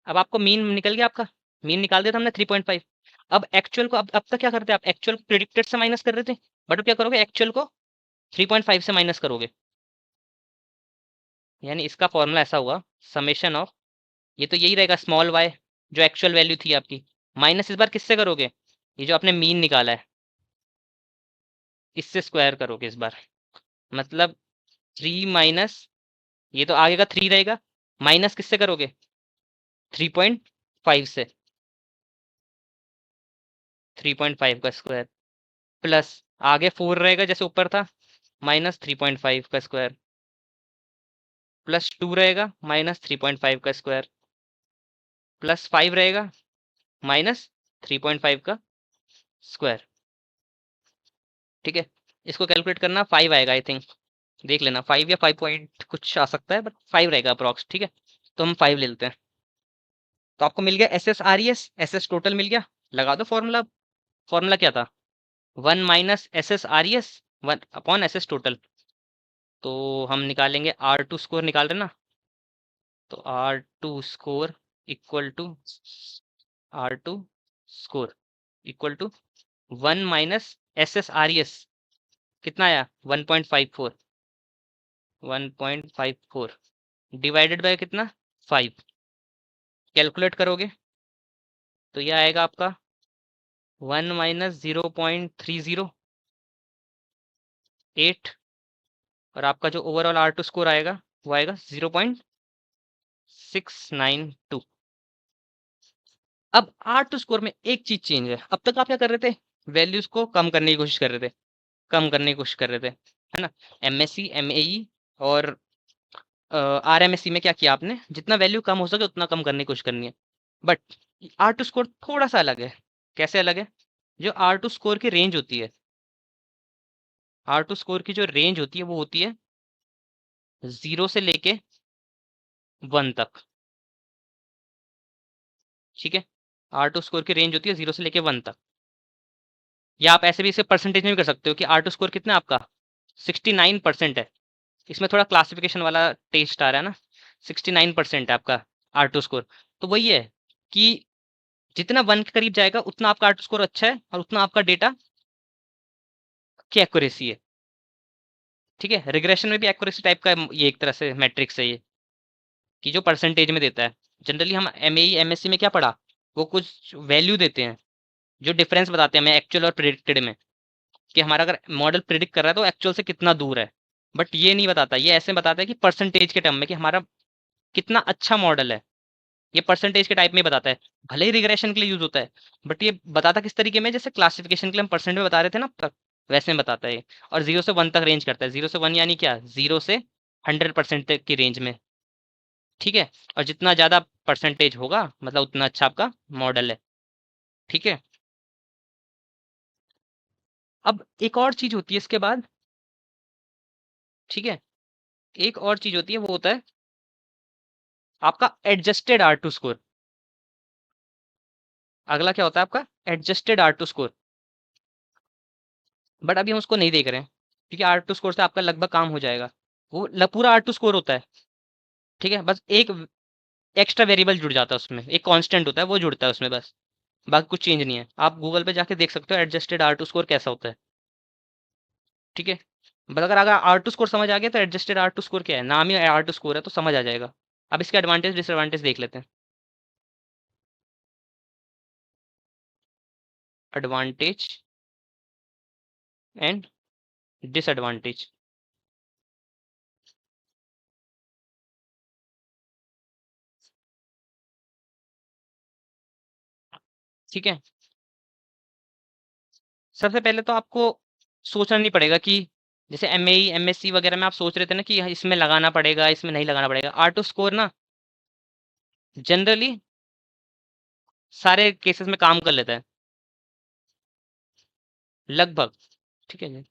अब आपको मीन निकल गया आपका, मीन निकाल दिया था हमने 3.5। अब एक्चुअल को, अब तक क्या करते आप, एक्चुअल प्रिडिक्टेड से माइनस कर रहे थे, बट अब क्या करोगे, एक्चुअल को 3.5 से माइनस करोगे। यानी इसका फॉर्मूला ऐसा हुआ, समेशन ऑफ, ये तो यही रहेगा स्मॉल वाई, जो एक्चुअल वैल्यू थी आपकी, माइनस इस बार किससे करोगे, ये जो आपने मीन निकाला है इससे स्क्वायर करोगे इस बार। मतलब 3 माइनस, ये तो आगे का 3 रहेगा, माइनस किससे करोगे, 3.5 से, 3.5 का स्क्वायर, प्लस आगे 4 रहेगा जैसे ऊपर था, माइनस 3.5 का स्क्वायर, प्लस 2 रहेगा माइनस 3.5 का स्क्वायर, प्लस 5 रहेगा माइनस 3.5 का स्क्वायर। ठीक है, इसको कैलकुलेट करना, 5 आएगा आई थिंक, देख लेना, 5 या 5 पॉइंट कुछ आ सकता है, बट 5 रहेगा अप्रॉक्स। ठीक है, तो हम 5 ले लेते हैं। तो आपको मिल गया S S R E S, S S total मिल गया, लगा दो फॉर्मूला। फॉर्मूला क्या था, 1 - S S R E S 1 / S S total. तो हम निकालेंगे R2 स्कोर, निकाल रहे ना, तो R2 score equal to, R2 score equal to 1 - S S R E S, कितना आया 1.54, 1.54 डिवाइडेड बाय कितना 5, कैलकुलेट करोगे तो यह आएगा आपका 1 - 0.308, और आपका जो ओवरऑल R2 स्कोर आएगा वो आएगा 0.692। अब R2 स्कोर में एक चीज चेंज है, अब तक आप क्या कर रहे थे, वैल्यूज को कम करने की कोशिश कर रहे थे, कम करने की कोशिश कर रहे थे, है ना। एमएससी, एमएई और आरएमएससी में क्या किया आपने, जितना वैल्यू कम हो सके उतना कम करने की कोशिश करनी है। बट R2 स्कोर थोड़ा सा अलग है। कैसे अलग है, जो R2 स्कोर की रेंज होती है, R2 स्कोर की जो रेंज होती है वो होती है 0 से लेके 1 तक। ठीक है, R2 स्कोर की रेंज होती है 0 से लेके 1 तक। या आप ऐसे भी इसे परसेंटेज में भी कर सकते हो कि R2 स्कोर कितना है आपका, 69% है। इसमें थोड़ा क्लासिफिकेशन वाला टेस्ट आ रहा है ना, 69% है आपका R2 स्कोर। तो वही है कि जितना 1 के करीब जाएगा उतना आपका R2 स्कोर अच्छा है, और उतना आपका डेटा की एक्यूरेसी है। ठीक है, रिग्रेशन में भी एक्यूरेसी टाइप का ये एक तरह से मैट्रिक्स है ये, कि जो परसेंटेज में देता है। जनरली हम एमएई एमएससी में क्या पढ़ा, वो कुछ वैल्यू देते हैं जो डिफरेंस बताते हैं हमें एक्चुअल और प्रिडिक्टेड में, कि हमारा अगर मॉडल प्रिडिक्ट कर रहा है तो एक्चुअल से कितना दूर है। बट ये नहीं बताता, ये ऐसे बताता है कि परसेंटेज के टर्म में कि हमारा कितना अच्छा मॉडल है, ये परसेंटेज के टाइप में बताता है। भले ही रिग्रेशन के लिए यूज होता है, बट ये बताता किस तरीके में, जैसे क्लासिफिकेशन के लिए हम परसेंट में बता रहे थे ना अब तक, वैसे में बताता है ये। और 0 से 1 तक रेंज करता है, 0 से 1 यानी क्या, 0 से 100% तक की रेंज में। ठीक है, और जितना ज्यादा परसेंटेज होगा मतलब उतना अच्छा आपका मॉडल है। ठीक है, अब एक और चीज होती है इसके बाद। ठीक है, एक और चीज होती है, वो होता है आपका एडजस्टेड R2 स्कोर। अगला क्या होता है आपका, एडजस्टेड R2 स्कोर। बट अभी हम उसको नहीं देख रहे हैं, क्योंकि R2 स्कोर से आपका लगभग काम हो जाएगा। वो पूरा R2 स्कोर होता है। ठीक है, बस एक एक्स्ट्रा वेरिएबल जुड़ जाता है उसमें, एक कांस्टेंट होता है वो जुड़ता है उसमें बस, बाकी कुछ चेंज नहीं है। आप गूगल पे जाके देख सकते हो एडजस्टेड R2 स्कोर कैसा होता है। ठीक है, बस अगर अगर R2 स्कोर समझ आ गया तो एडजस्टेड R2 स्कोर क्या है, नाम ही R2 स्कोर है तो समझ आ जाएगा। अब इसके एडवांटेज डिसएडवांटेज देख लेते हैं। Advantage and disadvantage. ठीक है, सबसे पहले तो आपको सोचना नहीं पड़ेगा कि जैसे एमएई एमएससी वगैरह में आप सोच रहे थे ना कि इसमें लगाना पड़ेगा इसमें नहीं लगाना पड़ेगा। ऑटो स्कोर ना जनरली सारे केसेस में काम कर लेता है लगभग। ठीक है जी।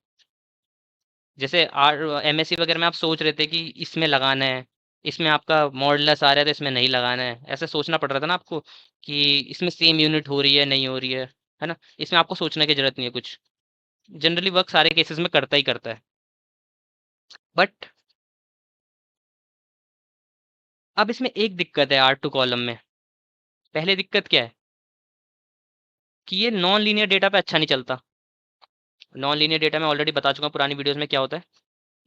जैसे आर एमएससी वगैरह में आप सोच रहे थे कि इसमें लगाना है, इसमें आपका मॉडुलस आ रहा है तो इसमें नहीं लगाना है, ऐसे सोचना पड़ रहा था ना आपको कि इसमें सेम यूनिट हो रही है नहीं हो रही है ना। इसमें आपको सोचने की जरूरत नहीं है कुछ, जनरली वर्क सारे केसेस में करता ही करता है। बट अब इसमें एक दिक्कत है आर टू कॉलम में। पहले दिक्कत क्या है कि ये नॉन लीनियर डेटा पे अच्छा नहीं चलता। नॉन लीनियर डेटा में ऑलरेडी बता चुका हूँ पुरानी वीडियोस में क्या होता है,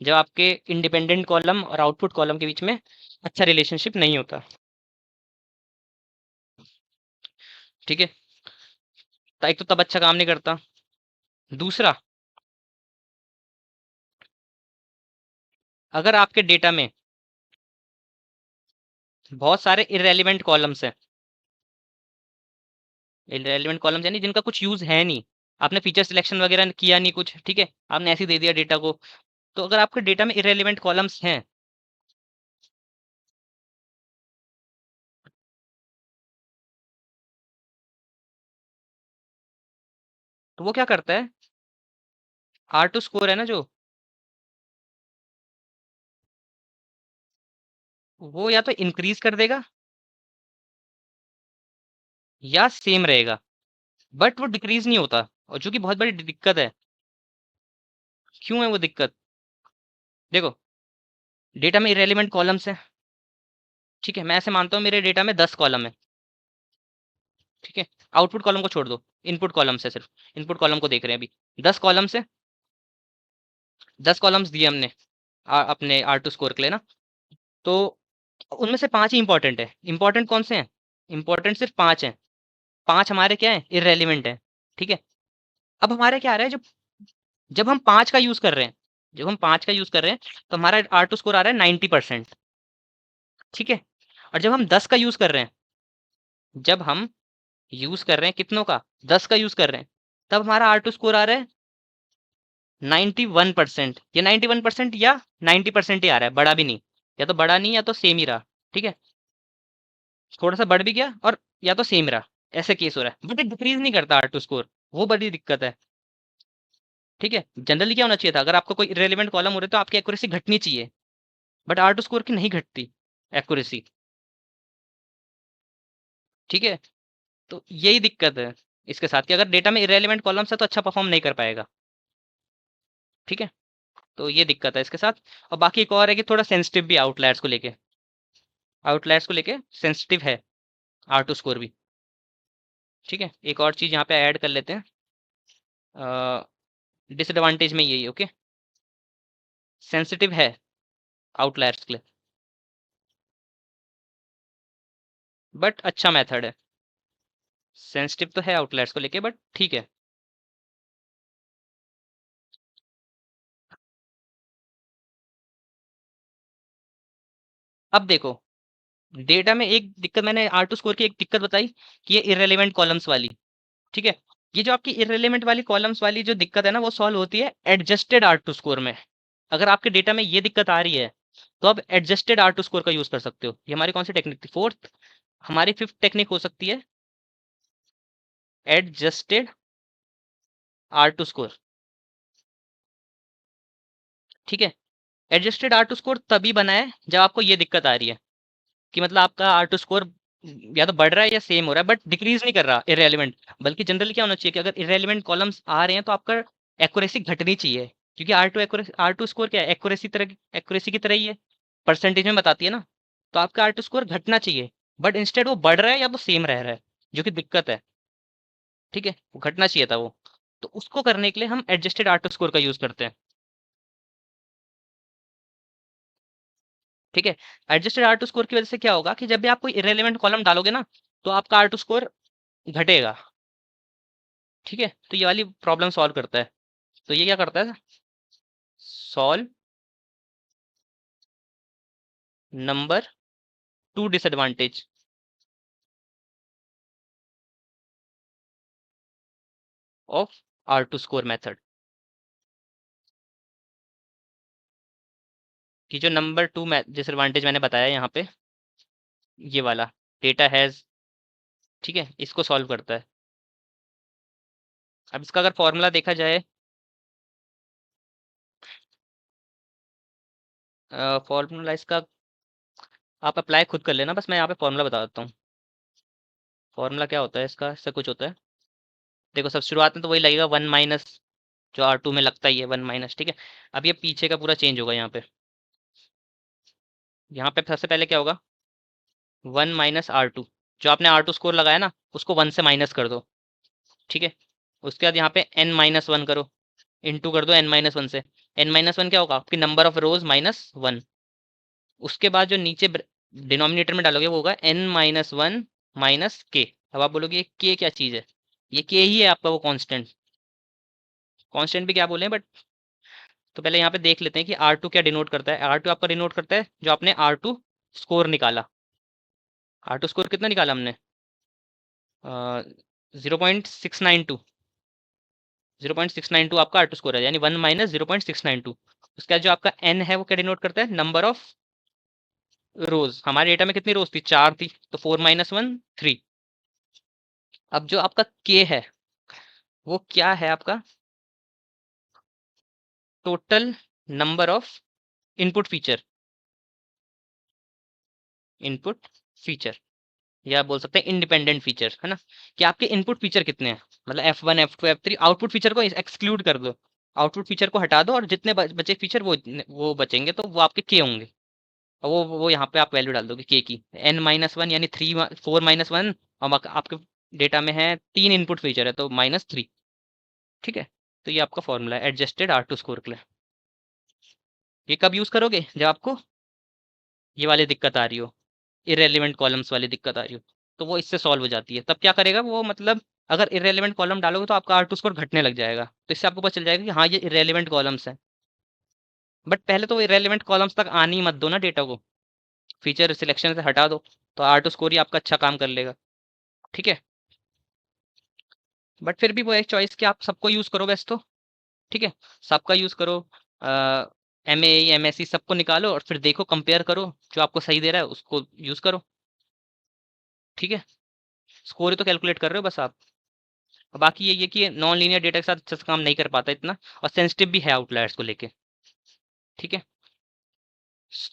जब आपके इंडिपेंडेंट कॉलम और आउटपुट कॉलम के बीच में अच्छा रिलेशनशिप नहीं होता। ठीक है, तो एक तो तब अच्छा काम नहीं करता। दूसरा, अगर आपके डेटा में बहुत सारे इररेलेवेंट कॉलम्स हैं, इररेलेवेंट कॉलम्स यानी जिनका कुछ यूज है नहीं, आपने फीचर सिलेक्शन वगैरह किया नहीं कुछ, ठीक है, आपने ऐसे ही दे दिया डेटा को। तो अगर आपके डेटा में इररेलेवेंट कॉलम्स हैं, तो वो क्या करता है, आर टू स्कोर है ना जो, वो या तो इंक्रीज कर देगा या सेम रहेगा, बट वो डिक्रीज नहीं होता। और जो कि बहुत बड़ी दिक्कत है। क्यों है वो दिक्कत? देखो, डेटा में इररेलेवेंट कॉलम्स है, ठीक है, मैं ऐसे मानता हूँ मेरे डेटा में 10 कॉलम है, ठीक है, आउटपुट कॉलम को छोड़ दो, इनपुट कॉलम से, सिर्फ इनपुट कॉलम को देख रहे हैं अभी। 10 कॉलम से 10 कॉलम्स दिए हमने अपने आर टू स्कोर के लिए ना, तो उनमें से 5 ही इंपॉर्टेंट है। इंपॉर्टेंट कौन से हैं? इंपॉर्टेंट सिर्फ 5 हैं। 5 हमारे क्या है, इररेलेवेंट है, ठीक है। अब हमारे क्या आ रहा है, जब जब हम 5 का यूज कर रहे हैं, जब हम 5 का यूज कर रहे हैं, तो हमारा आर टू स्कोर आ रहा है 90%, ठीक है। और जब हम 10 का यूज कर रहे हैं, जब हम यूज कर रहे हैं कितनों का, 10 का यूज कर रहे हैं, तब हमारा आर टू स्कोर आ रहा है 91%। या 91% या 90% ही आ रहा है, बड़ा भी नहीं, या तो बड़ा नहीं या तो सेम ही रहा, ठीक है। थोड़ा सा बढ़ भी गया और या तो सेम रहा, ऐसे केस हो रहा है, बट डिक्रीज नहीं करता आर टू स्कोर। वो बड़ी दिक्कत है, ठीक है। जनरली क्या होना चाहिए था, अगर आपको कोई इरेलीवेंट कॉलम हो रहे तो आपकी एक्यूरेसी घटनी चाहिए, बट आर टू स्कोर की नहीं घटती एक्यूरेसी, ठीक है। तो यही दिक्कत है इसके साथ कि अगर डेटा में इरेलीवेंट कॉलम्स है तो अच्छा परफॉर्म नहीं कर पाएगा, ठीक है। तो ये दिक्कत है इसके साथ। और बाकी एक और है कि थोड़ा सेंसिटिव भी आउटलायर्स को लेके, आउटलायर्स को लेके सेंसिटिव है आर टू स्कोर भी, ठीक है। एक और चीज यहाँ पे ऐड कर लेते हैं, डिसएडवांटेज में यही, ओके, सेंसिटिव है आउटलायर्स के लिए, बट अच्छा मेथड है। सेंसिटिव तो है आउटलायर्स को लेके, बट ठीक है। अब देखो, डेटा में एक दिक्कत, मैंने आर टू स्कोर की एक दिक्कत बताई कि ये इरेलीवेंट कॉलम्स वाली, ठीक है। ये जो आपकी इरेलीवेंट वाली कॉलम्स वाली जो दिक्कत है ना, वो सॉल्व होती है एडजस्टेड आर टू स्कोर में। अगर आपके डेटा में ये दिक्कत आ रही है, तो आप एडजस्टेड आर टू स्कोर का यूज कर सकते हो। ये हमारी कौन सी टेक्निक थी, फोर्थ। हमारी फिफ्थ टेक्निक हो सकती है एडजस्टेड आर टू स्कोर, ठीक है। एडजस्टेड आर टू स्कोर तभी बना है जब आपको ये दिक्कत आ रही है कि मतलब आपका आर टू स्कोर या तो बढ़ रहा है या सेम हो रहा है, बट डिक्रीज नहीं कर रहा इरेलीवेंट। बल्कि जनरली क्या होना चाहिए कि अगर इरेलीवेंट कॉलम्स आ रहे हैं तो आपका एक्यूरेसी घटनी चाहिए, क्योंकि आर टू स्कोर क्या है, एक्यूरेसी की तरह ही है, परसेंटेज में बताती है ना। तो आपका आर टू स्कोर घटना चाहिए, बट इंस्टेड वो बढ़ रहा है या तो सेम रह रहा है, जो कि दिक्कत है, ठीक है। वो घटना चाहिए था वो। तो उसको करने के लिए हम एडजस्टेड आर टू स्कोर का यूज करते हैं, ठीक है। एडजस्टेड आर टू स्कोर की वजह से क्या होगा कि जब भी आप कोई इरेलीवेंट कॉलम डालोगे ना, तो आपका आर टू स्कोर घटेगा, ठीक है। तो ये वाली प्रॉब्लम सॉल्व करता है। तो ये क्या करता है, solve number 2 disadvantage of R two score method. कि जो नंबर 2 डिसएडवांटेज मैंने बताया यहाँ पे, ये वाला डेटा हैज़, ठीक है, इसको सॉल्व करता है। अब इसका अगर फॉर्मूला देखा जाए, फॉर्मूला इसका आप अप्लाई खुद कर लेना, बस मैं यहाँ पे फॉर्मूला बता देता हूँ। फॉर्मूला क्या होता है इसका, इससे कुछ होता है, देखो सब शुरुआत में तो वही लगेगा 1 माइनस, जो R2 में लगता ही है 1 माइनस, ठीक है। अब ये पीछे का पूरा चेंज होगा यहाँ पे। यहाँ पे सबसे पहले क्या होगा, 1 माइनस R2, जो आपने R2 स्कोर लगाया ना, उसको 1 से माइनस कर दो, ठीक है। उसके बाद यहाँ पे n माइनस 1 करो, इंटू कर दो n माइनस 1 से। n माइनस 1 क्या होगा, आपकी नंबर ऑफ रोज माइनस 1। उसके बाद जो नीचे डिनोमिनेटर में डालोगे वो होगा n माइनस 1 माइनस के। अब आप बोलोगे के क्या चीज़ है, ये के ही है आपका वो कांस्टेंट। कांस्टेंट भी क्या बोले, बट तो पहले यहाँ पे देख लेते हैं कि R2 क्या डिनोट करता है। R2 आपका डिनोट करता है जो आपने R2 स्कोर निकाला। R2 स्कोर कितना निकाला हमने, 0.692, 0.692 आपका R2 स्कोर है, यानी 1 माइनस 0.692। उसके बाद जो आपका n है वो क्या डिनोट करता है, नंबर ऑफ रोज। हमारे डेटा में कितनी रोज थी, 4 थी, तो 4 माइनस 1 3। अब जो आपका k है वो क्या है, आपका total number of input feature, input feature, या बोल सकते हैं इंडिपेंडेंट फीचर, है ना, कि आपके इनपुट फीचर कितने हैं। मतलब F1 F2 F3, output feature को एक्सक्लूड कर दो, आउटपुट फीचर को हटा दो, और जितने बचे फीचर वो बचेंगे, तो वो आपके के होंगे। और वो यहाँ पे आप वैल्यू डाल दोगे के की, n माइनस 1 यानी 4 माइनस 1, और आपके डेटा में है 3 इनपुट फीचर है, तो -3, ठीक है। तो ये आपका फॉर्मूला है एडजस्टेड R2 स्कोर के लिए। ये कब यूज करोगे, जब आपको ये वाली दिक्कत आ रही हो, इरेलीवेंट कॉलम्स वाली दिक्कत आ रही हो, तो वो इससे सॉल्व हो जाती है। तब क्या करेगा वो, मतलब अगर इरेलीवेंट कॉलम डालोगे तो आपका R2 स्कोर घटने लग जाएगा, तो इससे आपको पता चल जाएगा कि हाँ ये इरेलीवेंट कॉलम्स हैं। बट पहले तो इरेलीवेंट कॉलम्स तक आने ही मत दो ना डेटा को, फीचर सिलेक्शन से हटा दो, तो R2 स्कोर ही आपका अच्छा काम कर लेगा, ठीक है। बट फिर भी वो एक चॉइस कि आप सबको यूज करो बेस्ट, तो ठीक है, सबका यूज करो। M A M S E सबको निकालो, और फिर देखो, कंपेयर करो, जो आपको सही दे रहा है उसको यूज करो, ठीक है। स्कोर ही तो कैलकुलेट कर रहे हो बस आप। और बाकी ये कि नॉन लीनियर डेटा के साथ अच्छे से काम नहीं कर पाता इतना, और सेंसिटिव भी है आउटलायर्स को लेके, ठीक है।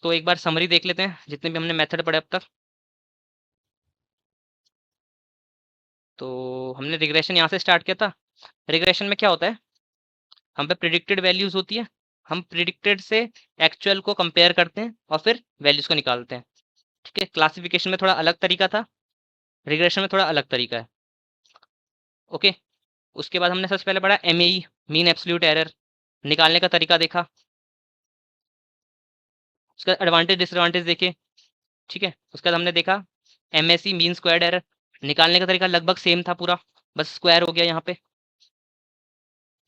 तो एक बार समरी देख लेते हैं जितने भी हमने मेथड पढ़े अब तक। तो हमने रिग्रेशन यहाँ से स्टार्ट किया था। रिग्रेशन में क्या होता है, हम पे प्रिडिक्टेड वैल्यूज होती है, हम प्रिडिक्टेड से एक्चुअल को कंपेयर करते हैं और फिर वैल्यूज को निकालते हैं, ठीक है। क्लासिफिकेशन में थोड़ा अलग तरीका था, रिग्रेशन में थोड़ा अलग तरीका है, ओके। उसके बाद हमने सबसे पहले पढ़ा एमएई, मीन एब्सोल्यूट एरर, निकालने का तरीका देखा। उसका एडवांटेज डिसएडवांटेज देखे, ठीक है। उसके बाद हमने देखा एमएसई, मीन स्क्वायर्ड एरर, निकालने का तरीका लगभग सेम था पूरा, बस स्क्वायर हो गया यहाँ पे,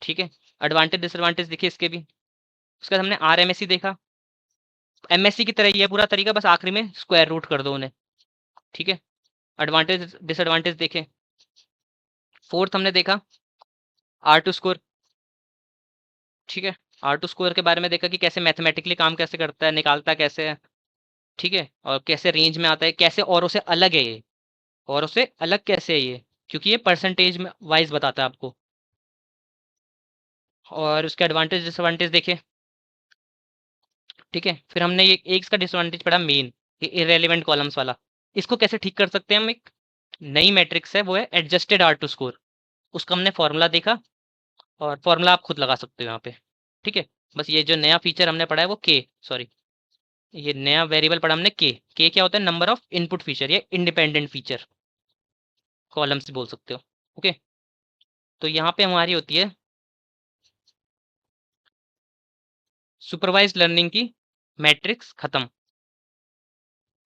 ठीक है। एडवांटेज डिसएडवांटेज देखे इसके भी। उसके बाद हमने आरएमएसई देखा, एमएससी की तरह ही है पूरा तरीका, बस आखिरी में स्क्वायर रूट कर दो उन्हें, ठीक है। एडवांटेज डिसएडवांटेज देखे। फोर्थ हमने देखा R2 स्कोर, ठीक है। R2 स्कोर के बारे में देखा कि कैसे मैथमेटिकली काम कैसे करता है, निकालता कैसे है, ठीक है, और कैसे रेंज में आता है, कैसे औरों से अलग है ये, औरों से अलग कैसे है ये, क्योंकि ये परसेंटेज में वाइज बताता है आपको। और उसके एडवांटेज डिसएडवांटेज देखे, ठीक है। फिर हमने ये एक इसका डिसएडवांटेज पढ़ा मेन, ये इरेलीवेंट कॉलम्स वाला, इसको कैसे ठीक कर सकते हैं हम। एक नई मैट्रिक्स है, वो है एडजस्टेड R2 स्कोर, उसका हमने फॉर्मूला देखा, और फॉर्मूला आप खुद लगा सकते हो यहाँ पे, ठीक है। बस ये जो नया फीचर हमने पढ़ा है वो के, सॉरी, ये नया वेरिएबल पढ़ा हमने के क्या होता है, नंबर ऑफ इनपुट फीचर, ये इंडिपेंडेंट फीचर कॉलम्स बोल सकते हो, ओके। तो यहाँ पे हमारी होती है सुपरवाइज लर्निंग की मैट्रिक्स खत्म,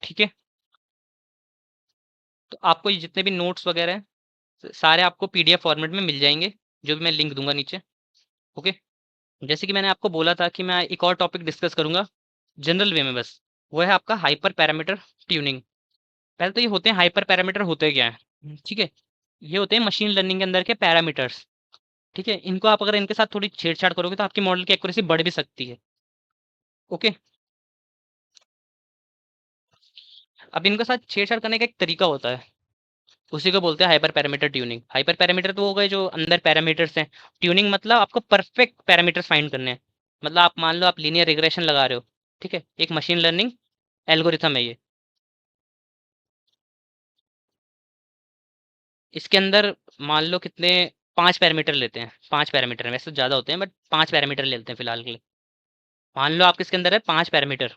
ठीक है। तो आपको ये जितने भी नोट्स वगैरह हैं सारे आपको पीडीएफ फॉर्मेट में मिल जाएंगे, जो भी मैं लिंक दूंगा नीचे, ओके। जैसे कि मैंने आपको बोला था कि मैं एक और टॉपिक डिस्कस करूंगा जनरल वे में, बस वो है आपका हाइपर पैरामीटर ट्यूनिंग। पहले तो ये होते हैं, हाइपर पैरामीटर होते क्या है, ठीक है। ये होते हैं मशीन लर्निंग के अंदर के पैरामीटर्स, ठीक है। इनको आप अगर इनके साथ थोड़ी छेड़छाड़ करोगे तो आपकी मॉडल की एक्यूरेसी बढ़ भी सकती है, ओके। अब इनके साथ छेड़छाड़ करने का एक तरीका होता है, उसी को बोलते हैं hyper parameter tuning. Hyper parameter तो हो गए जो अंदर पैरामीटर्स हैं, ट्यूनिंग मतलब आपको परफेक्ट पैरामीटर्स फाइंड करने हैं। मतलब आप मान लो आप लीनियर रिग्रेशन लगा रहे हो, ठीक है, एक मशीन लर्निंग एल्गोरिथम है ये। इसके अंदर मान लो कितने, 5 पैरामीटर लेते हैं, 5 पैरामीटर वैसे तो ज़्यादा होते हैं बट 5 पैरामीटर लेते हैं फिलहाल के लिए। मान लो आपके इसके अंदर है 5 पैरामीटर,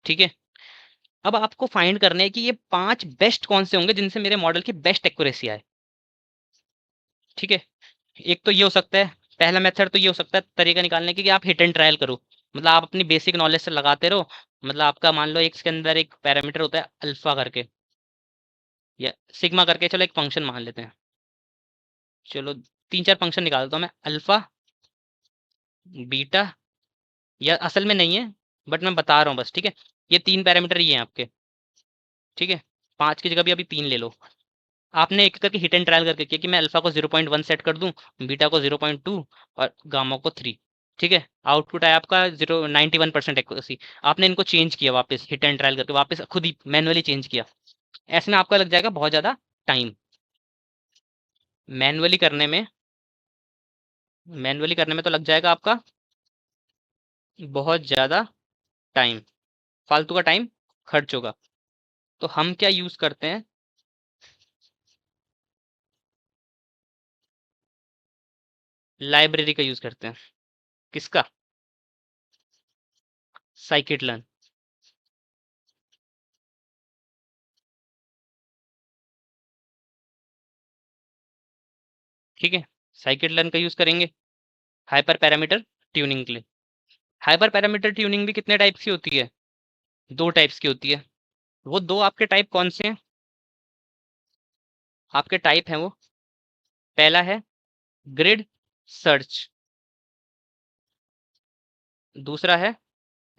ठीक है। अब आपको फाइंड करना है कि ये 5 बेस्ट कौन से होंगे जिनसे मेरे मॉडल की बेस्ट एक्यूरेसी आए, ठीक है। एक तो ये हो सकता है, पहला मेथड तो ये हो सकता है तरीका निकालने की कि आप हिट एंड ट्रायल करो। मतलब आप अपनी बेसिक नॉलेज से लगाते रहो। मतलब आपका मान लो एक इसके अंदर एक पैरामीटर होता है अल्फा करके या सिग्मा करके, चलो एक फंक्शन मान लेते हैं। चलो 3-4 फंक्शन निकालता हूँ मैं, अल्फा, बीटा, या असल में नहीं है बट मैं बता रहा हूँ बस, ठीक है। ये 3 पैरामीटर ये हैं आपके, ठीक है। 5 की जगह भी अभी 3 ले लो। आपने एक करके हिट एंड ट्रायल करके किया कि मैं अल्फा को 0.1 सेट कर दूं, बीटा को 0.2 और गामा को 3, ठीक है। आउटपुट आया आपका 91% एक्यूरेसी। आपने इनको चेंज किया वापस हिट एंड ट्रायल करके, वापस खुद ही मैनुअली चेंज किया। ऐसे में आपका लग जाएगा बहुत ज़्यादा टाइम। मैनुअली करने में मैनुअली करने में तो लग जाएगा आपका बहुत ज़्यादा टाइम, फालतू का टाइम खर्च होगा। तो हम क्या यूज़ करते हैं, लाइब्रेरी का यूज़ करते हैं। किसका? साइकिट लर्न, ठीक है। साइकिट लर्न का यूज़ करेंगे हाइपर पैरामीटर ट्यूनिंग के लिए। हाइपर पैरामीटर ट्यूनिंग भी कितने टाइप्स की होती है? 2 टाइप्स की होती है। वो 2 आपके टाइप कौन से हैं? आपके टाइप हैं वो, पहला है ग्रिड सर्च, दूसरा है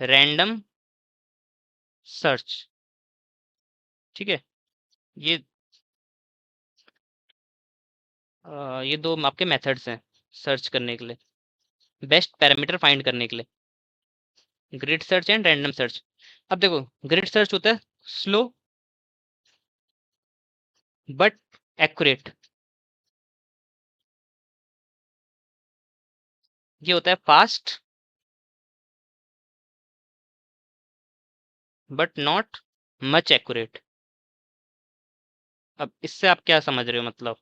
रैंडम सर्च, ठीक है। ये ये 2 आपके मेथड्स हैं सर्च करने के लिए, बेस्ट पैरामीटर फाइंड करने के लिए, grid search and random search. अब देखो, ग्रिड सर्च होता है स्लो बट एक्यूरेट, ये होता है fast but not much accurate. अब इससे आप क्या समझ रहे हो मतलब?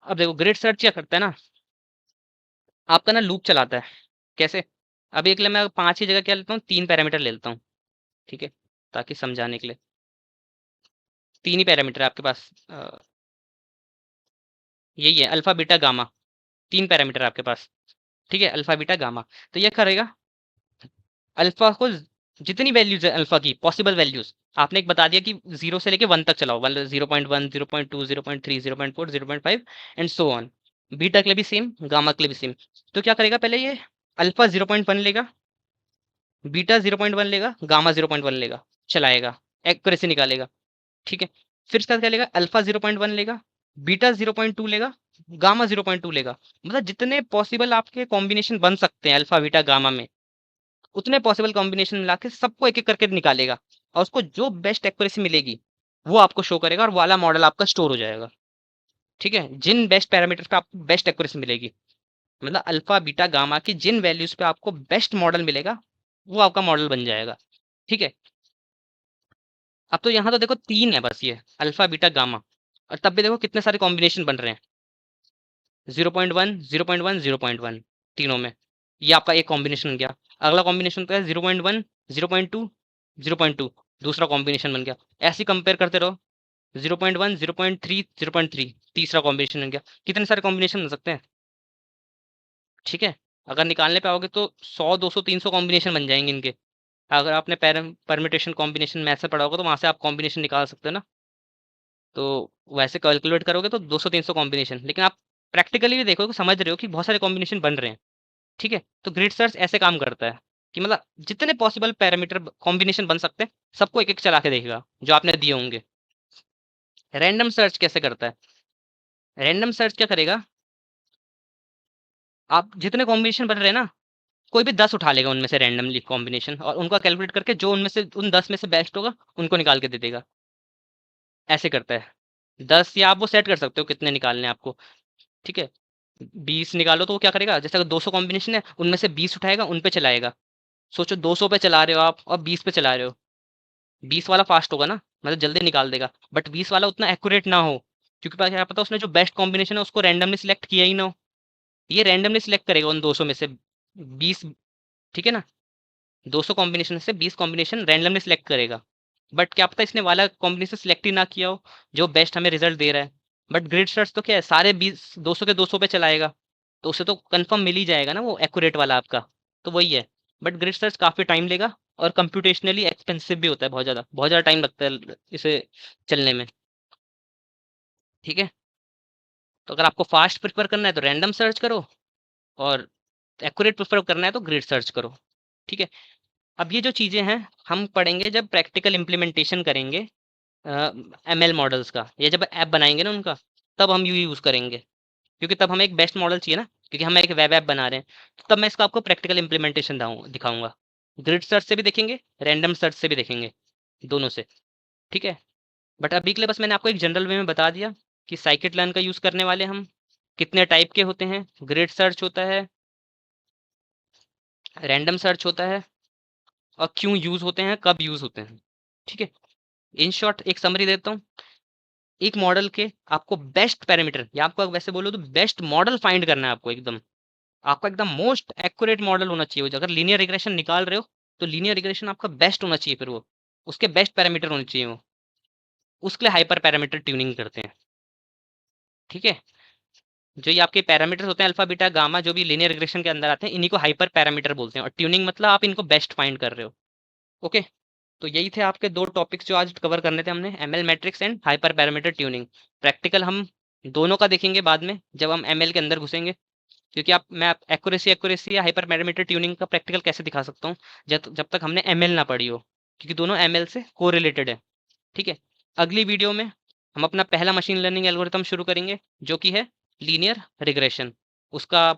अब देखो ग्रिड सर्च क्या करता है ना, आपका ना लूप चलाता है। कैसे? अभी एक लिए मैं 5 की जगह क्या लेता हूँ, 3 पैरामीटर ले लेता हूँ, ठीक है, ताकि समझाने के लिए। 3 ही पैरामीटर है आपके पास, यही है अल्फा बीटा गामा, 3 पैरामीटर है आपके पास, ठीक है, अल्फा बीटा गामा। तो ये करेगा, अल्फा को जितनी वैल्यूज है अल्फा की पॉसिबल वैल्यूज, आपने एक बता दिया कि 0 से लेके 1 तक चलाओ, 0.1, 0.2, 0.3, 0.4, 0.5 एंड सो ऑन। बीटा के लिए भी सेम, गामा के लिए भी सेम। तो क्या करेगा, पहले ये अल्फा 0.1 लेगा, बीटा 0.1 लेगा, गामा 0.1 लेगा, चलाएगा, एक्यूरेसी निकालेगा, ठीक है। फिर इसका क्या लेगा, अल्फा 0.1 लेगा, बीटा 0.2 लेगा, गामा 0.2 लेगा। मतलब जितने पॉसिबल आपके कॉम्बिनेशन बन सकते हैं अल्फा बीटा गामा में, उतने पॉसिबल कॉम्बिनेशन मिला के सबको एक एक करके निकालेगा, और उसको जो बेस्ट एक्यूरेसी मिलेगी वो आपको शो करेगा, और वाला मॉडल आपका स्टोर हो जाएगा, ठीक है। जिन बेस्ट पैरामीटर्स पे आपको बेस्ट एक्यूरेसी मिलेगी, मतलब अल्फा बीटा गामा की जिन वैल्यूज पे आपको बेस्ट मॉडल मिलेगा, वो आपका मॉडल बन जाएगा, ठीक है। अब तो यहाँ तो देखो 3 है बस, ये अल्फा बीटा गामा, और तब भी देखो कितने सारे कॉम्बिनेशन बन रहे हैं, 0.1, 0.1, 0.1, तीनों में। ये आपका एक कॉम्बिनेशन बन गया। अगला कॉम्बिनेशन तो है 0.1, 0.2, 0.2, दूसरा कॉम्बिनेशन बन गया। ऐसे कंपेयर करते रहो, 0.1, 0.3, 0.3, तीसरा कॉम्बिनेशन बन गया। कितने सारे कॉम्बिनेशन बन सकते हैं, ठीक है। अगर निकालने पे आओगे तो 100, 200, 300 कॉम्बिनेशन बन जाएंगे इनके। अगर आपने परमिटेशन कॉम्बिनेशन मैथ से पढ़ा होगा तो वहां से आप कॉम्बिनेशन निकाल सकते हो ना। तो वैसे कैलकुलेट करोगे तो 200-300 कॉम्बिनेशन, लेकिन आप प्रैक्टिकली भी देखोगे, समझ रहे हो कि बहुत सारे कॉम्बिनेशन बन रहे हैं, ठीक है। तो ग्रिड सर्च ऐसे काम करता है कि मतलब जितने पॉसिबल पैरामीटर कॉम्बिनेशन बन सकते हैं सबको एक एक चला के देखेगा जो आपने दिए होंगे। रैंडम सर्च कैसे करता है? रैंडम सर्च क्या करेगा, आप जितने कॉम्बिनेशन बन रहे हैं ना, कोई भी 10 उठा लेगा उनमें से रैंडमली कॉम्बिनेशन, और उनका कैलकुलेट करके जो उनमें से उन 10 में से बेस्ट होगा उनको निकाल के दे देगा। ऐसे करता है। 10 या आप वो सेट कर सकते हो कितने निकालने हैं आपको, ठीक है। 20 निकालो तो वो क्या करेगा, जैसे अगर 200 कॉम्बिनेशन है उनमें से 20 उठाएगा, उन पे चलाएगा। सोचो 200 पे चला रहे हो आप और 20 पे चला रहे हो, 20 वाला फास्ट होगा ना, मतलब जल्दी निकाल देगा, बट 20 वाला उतना एक्यूरेट ना हो, क्योंकि क्या पता उसने जो बेस्ट कॉम्बिनेशन है उसको रैंडमली सिलेक्ट किया ही ना हो। ये रैंडमली सिलेक्ट करेगा उन 200 में से 20, ठीक है ना। 200 कॉम्बिनेशन से 20 कॉम्बिनेशन रैंडमली सिलेक्ट करेगा, बट क्या पता इसने वाला कॉम्बिनेशन सिलेक्ट ही ना किया हो जो बेस्ट हमें रिजल्ट दे रहा है। बट ग्रिड सर्च तो क्या है, सारे 20 200 के 200 पे चलाएगा, तो उसे तो कंफर्म मिल ही जाएगा ना वो एक्यूरेट वाला आपका। तो वही है। बट ग्रिड सर्च काफ़ी टाइम लेगा और कंप्यूटेशनली एक्सपेंसिव भी होता है, बहुत ज़्यादा टाइम लगता है इसे चलने में, ठीक है। तो अगर आपको फास्ट प्रेफर करना है तो रैंडम सर्च करो, और एक्यूरेट प्रेफर करना है तो ग्रिड सर्च करो, ठीक है। अब ये जो चीज़ें हैं हम पढ़ेंगे जब प्रैक्टिकल इम्प्लीमेंटेशन करेंगे एमएल मॉडल्स का, या जब ऐप बनाएंगे ना उनका, तब हम यू यूज़ करेंगे, क्योंकि तब हमें एक बेस्ट मॉडल चाहिए ना, क्योंकि हम एक वेब ऐप बना रहे हैं। तो तब मैं इसका आपको प्रैक्टिकल इम्प्लीमेंटेशन दिखाऊंगा। ग्रिड सर्च से भी देखेंगे, रैंडम सर्च से भी देखेंगे, दोनों से, ठीक है। बट अभी के लिए बस मैंने आपको एक जनरल वे में बता दिया कि साइकिट लर्न का यूज़ करने वाले हम, कितने टाइप के होते हैं, ग्रिड सर्च होता है, रैंडम सर्च होता है, और क्यों यूज़ होते हैं, कब यूज़ होते हैं, ठीक है। इन शॉर्ट एक समरी देता हूँ। एक मॉडल के आपको बेस्ट पैरामीटर, या आपको वैसे बोलो तो बेस्ट मॉडल फाइंड करना है आपको, एकदम आपका एकदम मोस्ट एक्यूरेट मॉडल होना चाहिए वो। अगर लीनियर रिग्रेशन निकाल रहे हो तो लीनियर रिग्रेशन आपका बेस्ट होना चाहिए, फिर वो उसके बेस्ट पैरामीटर होने चाहिए वो, उसके लिए हाइपर पैरामीटर ट्यूनिंग करते हैं, ठीक है। जो ये आपके पैरामीटर्स होते हैं अल्फा बीटा गामा, जो भी लीनियर रिग्रेशन के अंदर आते हैं, इन्हीं को हाइपर पैरामीटर बोलते हैं, और ट्यूनिंग मतलब आप इनको बेस्ट फाइंड कर रहे हो, ओके। तो यही थे आपके दो टॉपिक्स जो आज कवर करने थे हमने, ML matrix and hyper parameter tuning. Practical हम दोनों का देखेंगे बाद में जब हम एमएल के अंदर घुसेंगे, क्योंकि मैं एक्यूरेसी एक्यूरेसी या हाइपर पैरामीटर ट्यूनिंग का प्रैक्टिकल कैसे दिखा सकता हूँ जब तक हमने एमएल ना पढ़ी हो, क्योंकि दोनों एमएल से कोरिलेटेड है, ठीक है। अगली वीडियो में हम अपना पहला मशीन लर्निंग एल्गोरिथम शुरू करेंगे, जो कि है लीनियर रिग्रेशन। उसका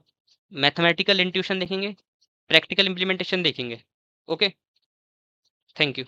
मैथमेटिकल इंट्यूशन देखेंगे, प्रैक्टिकल इम्प्लीमेंटेशन देखेंगे, ओके। Thank you.